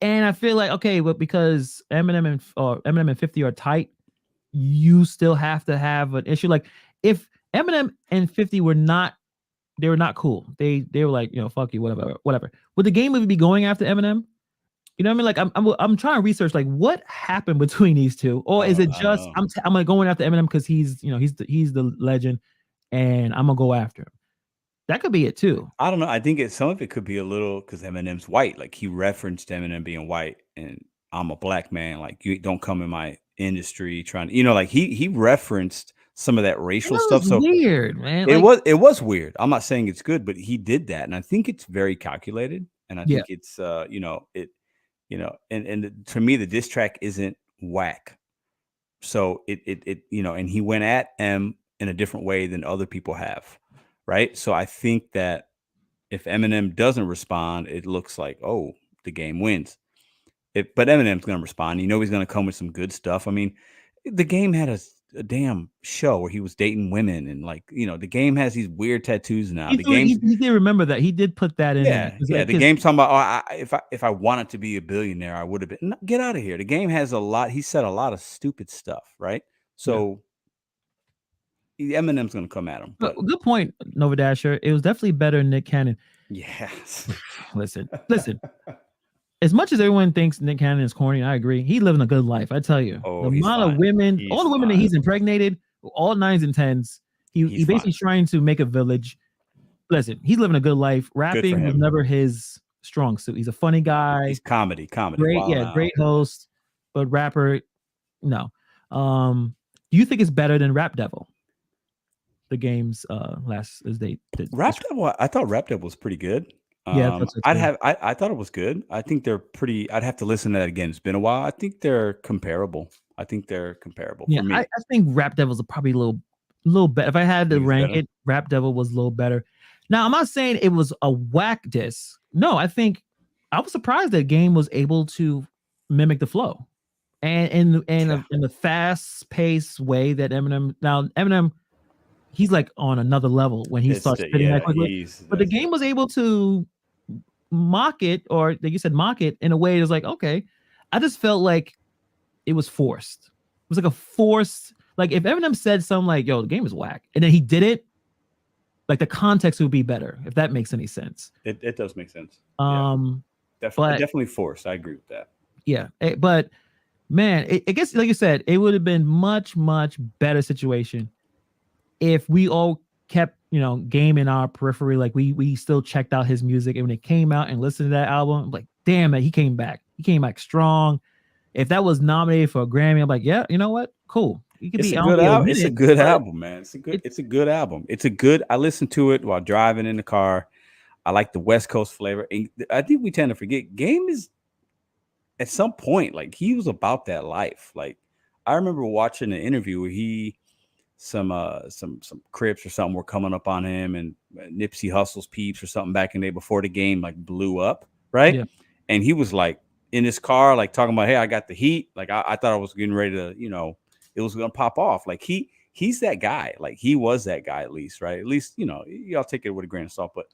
And I feel like, okay, but because Eminem and 50 are tight, you still have to have an issue. Like if Eminem and 50 were not cool. They were like, fuck you, whatever. Would the game even be going after Eminem? You know what I mean? Like I'm trying to research like what happened between these two, or is it just I'm gonna go after Eminem because he's the legend, and I'm gonna go after him. That could be it too. I don't know. I think some of it could be a little because Eminem's white. Like he referenced Eminem being white, and I'm a black man. Like you don't come in my industry trying to, like he referenced some of that racial stuff. So weird, man. It was weird. I'm not saying it's good, but he did that, and I think it's very calculated, and I think it's and to me, the diss track isn't whack. So and he went at M in a different way than other people have. Right. So I think that if Eminem doesn't respond, it looks like, oh, the game wins. But Eminem's going to respond. He's going to come with some good stuff. I mean, the game had a damn show where he was dating women and the game has these weird tattoos now. He did remember that. He did put that in. The game's talking about, if I wanted to be a billionaire, I would have been. Get out of here. The game has he said a lot of stupid stuff, right? So Eminem's going to come at him. But good point, Nova Dasher. It was definitely better than Nick Cannon. Yes. Listen. As much as everyone thinks Nick Cannon is corny, I agree. He's living a good life. I tell you, the amount of women, all the women that he's impregnated, all 9s and 10s, he's basically trying to make a village. Listen, he's living a good life. Rapping was never his strong suit. He's a funny guy. He's comedy. Great, great host, but rapper, no. Do you think it's better than Rap Devil? The game's Rap Devil. I thought Rap Devil was pretty good. Yeah, I thought it was good. I think they're pretty. I'd have to listen to that again. It's been a while. I think they're comparable. Yeah, for me. I think Rap Devils are probably a little better. If I had to rank it, Rap Devil was a little better. Now, I'm not saying it was a whack diss. No, I think I was surprised that Game was able to mimic the flow, and in the fast paced way that Eminem, he's like on another level when he starts spitting that quickly. But the Game was able to mock it, or like you said, mock it in a way that's like, okay, I just felt like it was forced. It was like a forced, like if Eminem said something like, yo, the Game is whack, and then he did it, like the context would be better, if that makes any sense. It does make sense. Definitely forced. I agree with that. Yeah, but man, I guess like you said, it would have been much better situation if we all kept Game in our periphery. Like we still checked out his music, and when it came out and listened to that album, I'm like, damn it, he came back strong. If that was nominated for a Grammy, I'm like, yeah, you know what, cool. It's a good album, man. It's a good album. I listened to it while driving in the car. I like the West Coast flavor. And I think we tend to forget Game is at some point, like he was about that life. Like I remember watching an interview where some Crips or something were coming up on him, and Nipsey Hussle's peeps or something back in the day before the Game like blew up. Right. Yeah. And he was like in his car, like talking about, hey, I got the heat. Like I thought I was getting ready to, it was going to pop off. Like he's that guy. Like he was that guy, at least. Right. At least, y'all take it with a grain of salt, but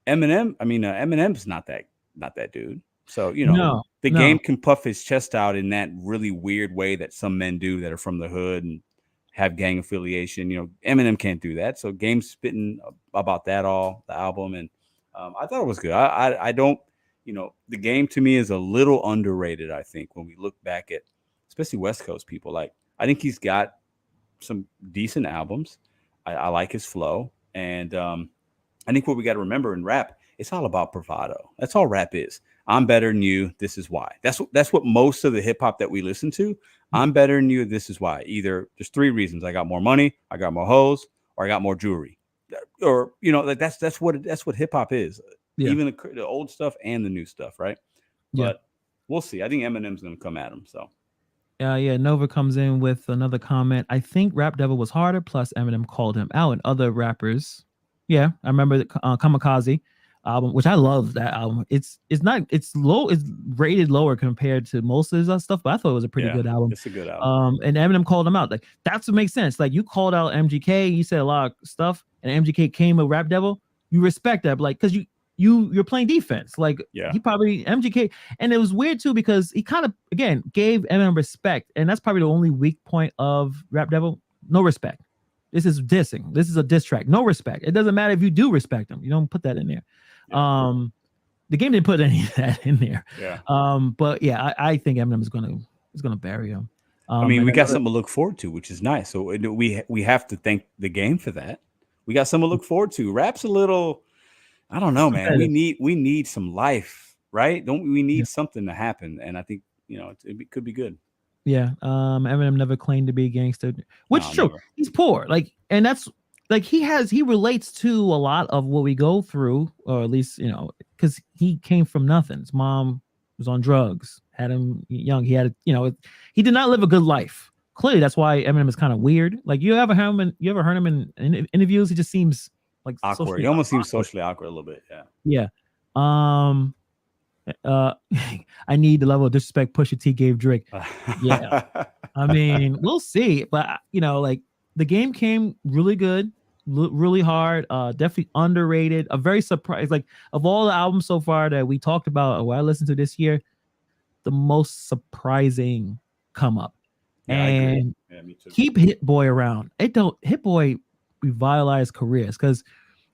Eminem's not that dude. So, the Game can puff his chest out in that really weird way that some men do that are from the hood and have gang affiliation. Eminem can't do that. So Game's spitting about that the album. And I thought it was good. I don't, the Game to me is a little underrated, I think, when we look back at, especially West Coast people. Like, I think he's got some decent albums. I like his flow. And I think what we got to remember in rap, it's all about bravado. That's all rap is. I'm better than you. This is why. That's what most of the hip hop that we listen to. I'm better than you. This is why. Either there's three reasons: I got more money, I got more hoes, or I got more jewelry. Or that's what hip hop is. Yeah. Even the old stuff and the new stuff, right? Yeah. But we'll see. I think Eminem's going to come at him. So. Nova comes in with another comment. I think Rap Devil was harder. Plus, Eminem called him out, and other rappers. Yeah, I remember the Kamikaze album, which I love that album. It's low, it's rated lower compared to most of his stuff, but I thought it was a pretty good album. It's a good album. And Eminem called him out. Like that's what makes sense. Like you called out MGK, you said a lot of stuff, and MGK came with Rap Devil. You respect that, like because you're playing defense. Like he probably MGK, and it was weird too because he kind of again gave Eminem respect, and that's probably the only weak point of Rap Devil. No respect. This is dissing. This is a diss track. No respect. It doesn't matter if you do respect him. You don't put that in there. Yeah. The Game didn't put any of that in there. Yeah. But yeah, I think Eminem is gonna bury him. We got something to look forward to, which is nice. So we have to thank the Game for that. We got something to look forward to. Rap's a little, I don't know, man. We need some life, right? Don't we need something to happen? And I think it could be good. Yeah, Eminem never claimed to be a gangster, which is true. Never. He's poor, and that's he relates to a lot of what we go through, or at least because he came from nothing. His mom was on drugs, had him young. He had he did not live a good life. Clearly, that's why Eminem is kind of weird. Like you ever heard him in interviews? He just seems like awkward. He almost seems socially awkward a little bit. Yeah. I need the level of disrespect Pusha T gave Drake. Yeah, I mean, we'll see, but the Game came really good, really hard, definitely underrated. A very surprise, like of all the albums so far that we talked about or what I listened to this year, the most surprising come up. Yeah, and me too. Keep Hit Boy around. Hit Boy revitalized careers because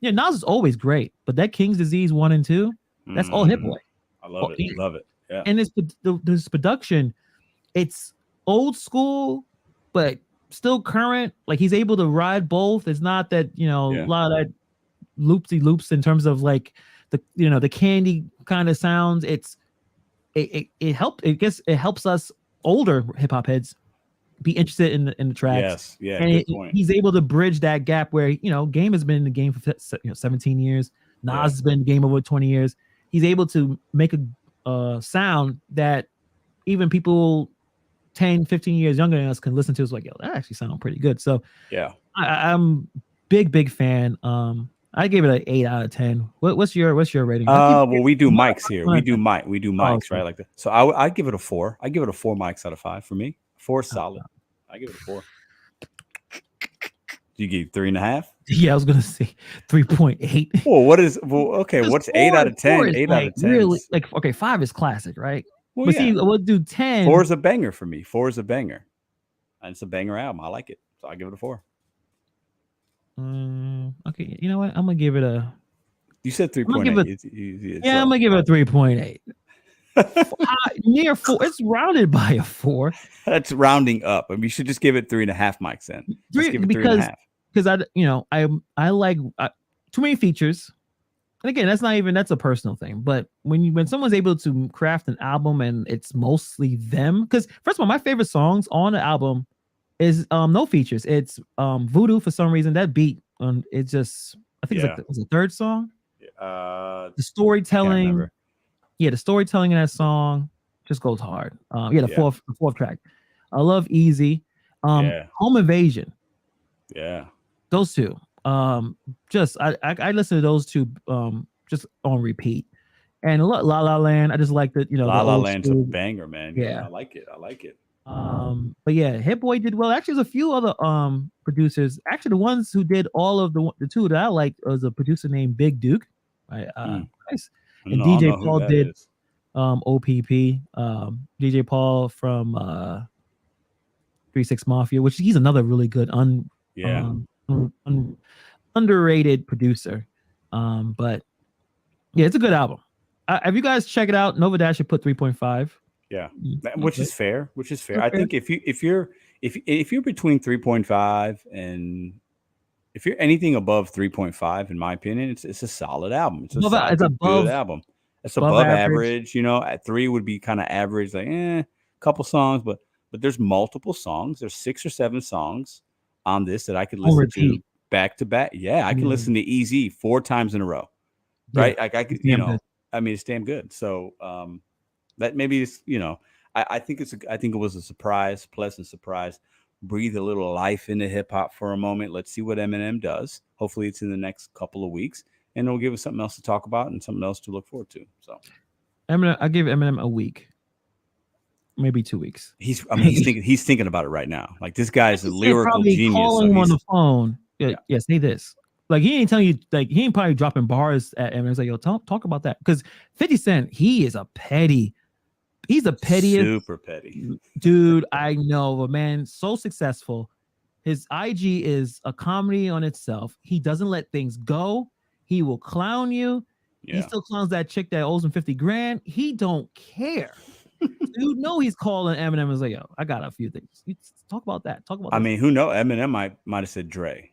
Nas is always great, but that King's Disease 1 and 2, that's all Hit Boy. I love it. Love it. Yeah. And this production, it's old school, but still current. Like he's able to ride both. It's not that a lot of that loopsy loops in terms of like the candy kind of sounds. It helps us older hip hop heads be interested in the tracks. Yes, yeah. And he's able to bridge that gap where Game has been in the game for 17 years. Nas has been in the game over 20 years. He's able to make a sound that even people 10, 15 years younger than us can listen to. It's like, yo, that actually sounds pretty good. So yeah, I'm big fan. I gave it an 8 out of 10. What's your rating? Well, we do mics here. We do mics, okay. right? Like that. So I give it a 4. I give it a 4 mics out of 5 for me. 4 is solid. I give it a 4. You give 3.5? Yeah, I was gonna say 3.8. Well, okay? What's 8 out of 10? 8 out of 10. Really, like, okay, 5 is classic, right? Well, but yeah. see, we'll do 10. 4 is a banger for me. 4 is a banger, and it's a banger album. I like it, so I give it a 4. Okay, you know what? I'm gonna give it a. You said 3.8. Yeah, I'm gonna give it a 3.8. Near 4. It's rounded by a 4. That's rounding up. I mean, you should just give it 3.5 mics then. Just give it 3.5. Because I like too many features. And again, that's a personal thing. But when someone's able to craft an album and it's mostly them, because first of all, my favorite songs on the album is no features. It's Voodoo for some reason. That beat it just I think it's like was the third song. The storytelling. Yeah, the storytelling in that song just goes hard. The fourth track. I love Easy. Home Invasion. Yeah. Those two. I listen to those two just on repeat. And La La Land, I just like that, La La Land's a banger, man. Yeah. I like it. But yeah, Hit Boy did well. Actually, there's a few other producers. Actually, the ones who did all of the two that I like was a producer named Big Duke. Right. Nice. And DJ Paul did OPP. DJ Paul from 3-6 Mafia, which he's another really good underrated producer. But yeah, it's a good album. Have you guys check it out? Nova Dash should put 3.5. Yeah, which is fair. Okay. I think if you're between 3.5 and if you're anything above 3.5, in my opinion, it's a solid album. It's a good album. It's above average. At 3 would be kind of average, like couple songs, but there's multiple songs. There's 6 or 7 songs on this that I could listen to back to back. Yeah, I can listen to Easy 4 times in a row. Right? Like I could, I mean, it's damn good. So that maybe it's, I think it was a pleasant surprise. Breathe a little life into hip hop for a moment. Let's see what Eminem does. Hopefully it's in the next couple of weeks, and it'll give us something else to talk about and something else to look forward to. So Eminem, I give Eminem a week, maybe 2 weeks. He's thinking about it right now. Like, this guy's a lyrical genius. Calling him on the phone. Yeah, say this. Like, he ain't telling you, like, he ain't probably dropping bars at Eminem. It's like, yo, talk about that. Because 50 Cent, he's the pettiest. Super petty. Dude, I know, but man, so successful. His IG is a comedy on itself. He doesn't let things go. He will clown you. Yeah. He still clowns that chick that owes him 50 grand. He don't care. You know he's calling Eminem and is like, yo, I got a few things. Talk about that. I mean, who knows? Eminem might have said, Dre,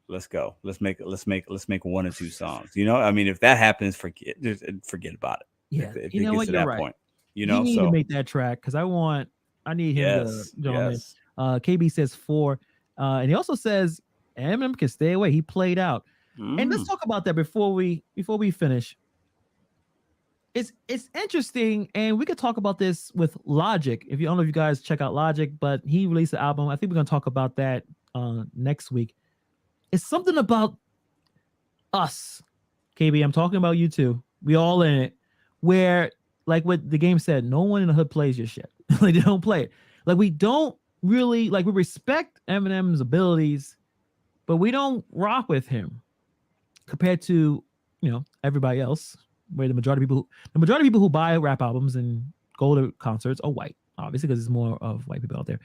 let's go. Let's make 1 or 2 songs. I mean, if that happens, forget about it. Yeah. If it gets to that point. You need to make that track because I need him to. KB says 4, and he also says Eminem can stay away. He played out, and let's talk about that before we finish. It's interesting, and we could talk about this with Logic. I don't know if you guys check out Logic, but he released an album. I think we're gonna talk about that next week. It's something about us, KB. I'm talking about you too. We all in it. Where, like what the game said, no one in the hood plays your shit. Like, they don't play it. Like, we don't really, like, we respect Eminem's abilities, but we don't rock with him compared to, everybody else. Where the majority of people who buy rap albums and go to concerts are white, obviously, because there's more of white people out there.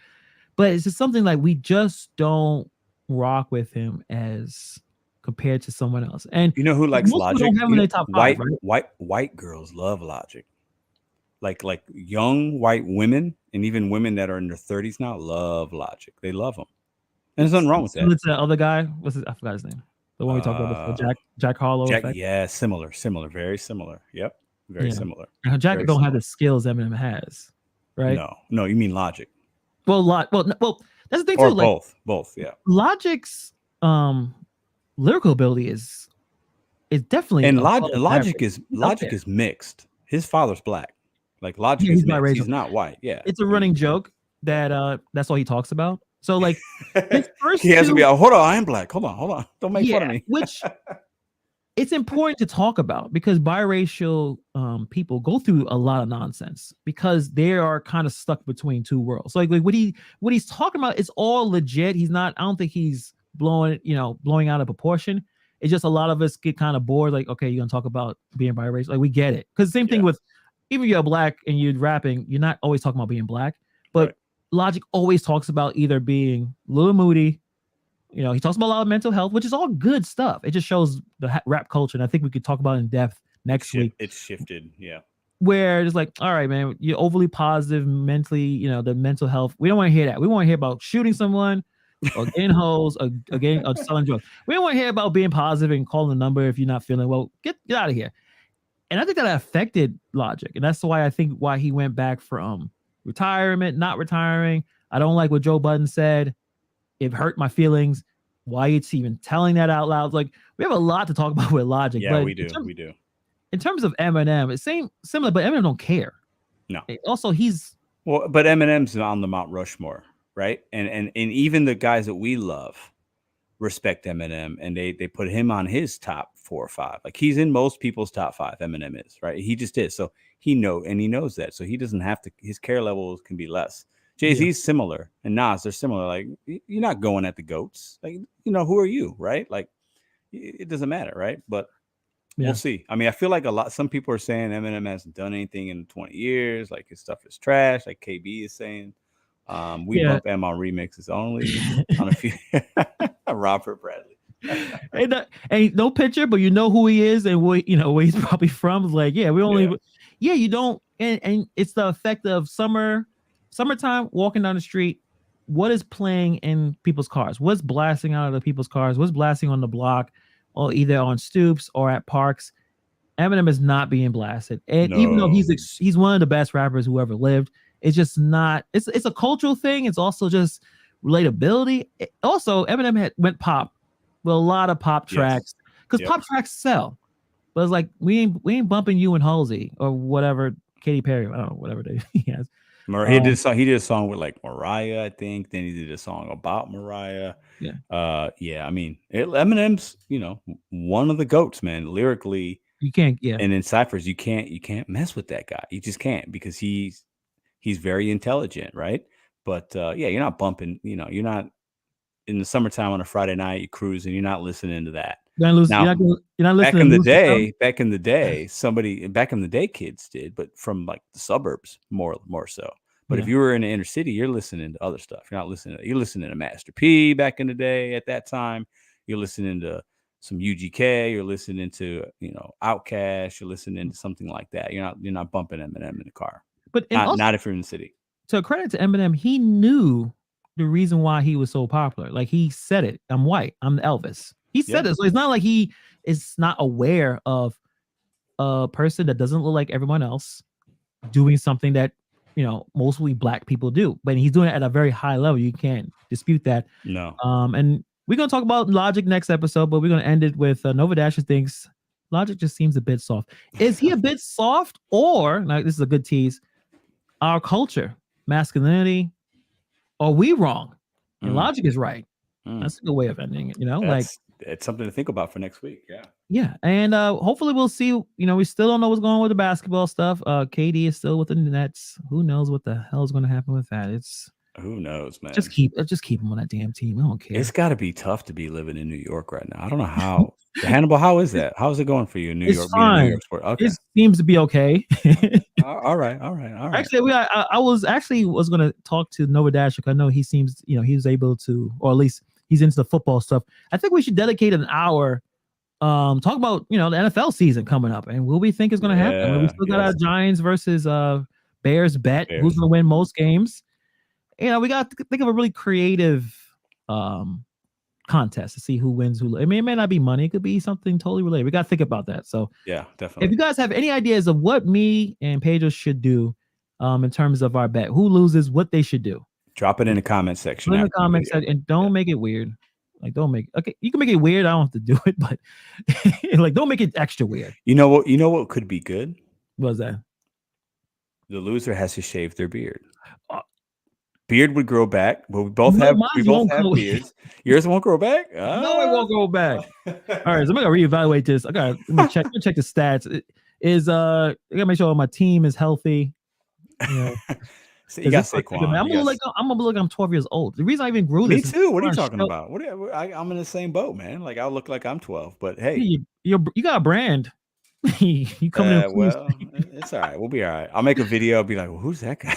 But it's just something like we just don't rock with him as compared to someone else. And you know who likes Logic? Top 5, right? White girls love Logic. Like young white women and even women that are in their 30s now love Logic. They love him. And there's nothing wrong with that. It's the other guy. I forgot his name. The one we talked about before, Jack Harlow. Yeah, similar, very similar. Yep, very similar. Jack don't have the skills Eminem has, right? No, you mean Logic. Well, that's the thing or too. Like, both, yeah. Logic's lyrical ability is definitely, and Logic is mixed. His father's black. Like, Logic is mixed. He's not white. Yeah, it's a running joke that that's all he talks about. So, like, his first he has to be. Hold on, I am black. Hold on. Don't make fun of me. Which it's important to talk about because biracial people go through a lot of nonsense because they are kind of stuck between two worlds. So like what he's talking about is all legit. He's not. I don't think he's blowing out of proportion. It's just a lot of us get kind of bored. Like, okay, you're gonna talk about being biracial. Like we get it because same thing with even if you're black and you're rapping, you're not always talking about being black, but Logic always talks about either being a little moody. He talks about a lot of mental health, which is all good stuff. It just shows the rap culture, and I think we could talk about it in depth next week. It's shifted, yeah. Where it's like, all right, man, you're overly positive mentally. The mental health. We don't want to hear that. We want to hear about shooting someone, or getting hoes, or selling drugs. We don't want to hear about being positive and calling a number if you're not feeling well. Get out of here. And I think that affected Logic, and that's why he went back from retirement, not retiring. I don't like what Joe Budden said. It hurt my feelings. Why it's even telling that out loud? Like we have a lot to talk about with Logic. Yeah, but we do. In terms of Eminem, it's similar, but Eminem don't care. No. Also, but Eminem's on the Mount Rushmore, right? And even the guys that we love respect Eminem, and they put him on his top 4 or 5. Like he's in most people's top 5. Eminem is, right? He just is. So he knows that. So he doesn't have to. His care levels can be less. Jay-Z's similar, and Nas, they're similar. Like you're not going at the GOATs. Like who are you, right? Like it doesn't matter, right? But we'll see. I mean, I feel like some people are saying Eminem hasn't done anything in 20 years. Like his stuff is trash. Like KB is saying. We bump M on remixes only on a few. Robert Bradley. Ain't no picture, but you know who he is and where he's probably from. It's like, you don't, and it's the effect of summertime, walking down the street. What is playing in people's cars? What's blasting out of the people's cars? What's blasting on the block, or either on stoops or at parks? Eminem is not being blasted, and even though he's one of the best rappers who ever lived, it's just not. It's a cultural thing. It's also just relatability. Also, Eminem went pop with a lot of pop tracks because pop tracks sell. But it's like we ain't bumping you and Halsey or whatever, Katy Perry. I don't know, whatever he has. He did a song with like Mariah, I think. Then he did a song about Mariah. I mean, Eminem's one of the GOATs, man. Lyrically, you can't. And in ciphers, you can't mess with that guy. You just can't because he's very intelligent, right? But you're not bumping. You're not in the summertime on a Friday night. You cruise and you're not listening to that. You're not listening. Back in the day, kids did, but from like the suburbs more so. But if you were in the inner city, you're listening to other stuff. You're listening to Master P back in the day. At that time, you're listening to some UGK. You're listening to Outkast. You're listening to something like that. You're not bumping Eminem in the car. But not if you're in the city. To credit to Eminem, he knew the reason why he was so popular. Like he said it. I'm white. I'm Elvis. He said it. So it's not like he is not aware of a person that doesn't look like everyone else doing something that, mostly black people do. But he's doing it at a very high level. You can't dispute that. No. And we're going to talk about Logic next episode, but we're going to end it with Nova Dasher thinks Logic just seems a bit soft. Is he a bit soft, or, now this is a good tease, our culture, masculinity, are we wrong? And Logic is right. That's a good way of ending it, it's something to think about for next week. Yeah. And hopefully we'll see. We still don't know what's going on with the basketball stuff. KD is still with the Nets. Who knows what the hell is going to happen with that? Who knows, man. Just keep him on that damn team. I don't care. It's got to be tough to be living in New York right now. I don't know how. Hannibal, how is that? How's it going for you in New York? Fine. New York sport? Okay. It seems to be okay. All right. Actually, I was going to talk to Nova Dash. I know he seems, he was able to, or at least he's into the football stuff. I think we should dedicate an hour, talk about, the NFL season coming up and what we think is going to happen. We still got our Giants versus Bears bet. Who's going to win most games? We got to think of a really creative contest to see who wins. It may not be money. It could be something totally related. We got to think about that. So yeah, definitely. If you guys have any ideas of what me and Pedro should do in terms of our bet, who loses, what they should do, drop it in the comment section. Put in the comment section, and don't make it weird. Like, don't make okay. You can make it weird. I don't have to do it, but don't make it extra weird. You know what could be good? What's that? The loser has to shave their beard. Beard would grow back, but we both have beards. Yours won't grow back? No, it won't go back. All right, so I'm gonna reevaluate this. Let me check the stats. I gotta make sure my team is healthy. So you got Saquon. I'm gonna look. I'm 12 years old. The reason I even grew Me this. too. What are you talking about? I'm in the same boat, man. Like I'll look like I'm 12, but hey, you got a brand. You coming in? Well, it's all right. We'll be all right. I'll make a video. I'll be like, well, who's that guy?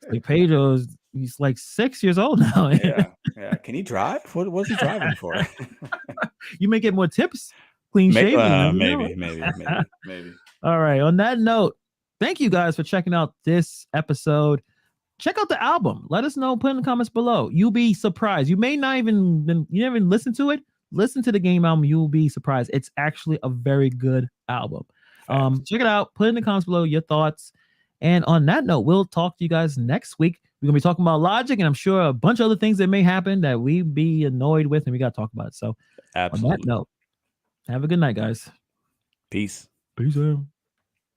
Like Pedro's, he's like 6 years old now. Yeah. Can he drive? What's he driving for? You may get more tips. Clean shaven. Maybe. All right. On that note, thank you guys for checking out this episode. Check out the album. Let us know. Put in the comments below. You'll be surprised. You may not even you never listen to it. Listen to the Game album. You'll be surprised. It's actually a very good album. Check it out. Put in the comments below your thoughts. And on that note, we'll talk to you guys next week. We're gonna be talking about Logic, and I'm sure a bunch of other things that may happen that we be annoyed with, and we gotta talk about it. So, absolutely. On that note, have a good night, guys. Peace. Peace out.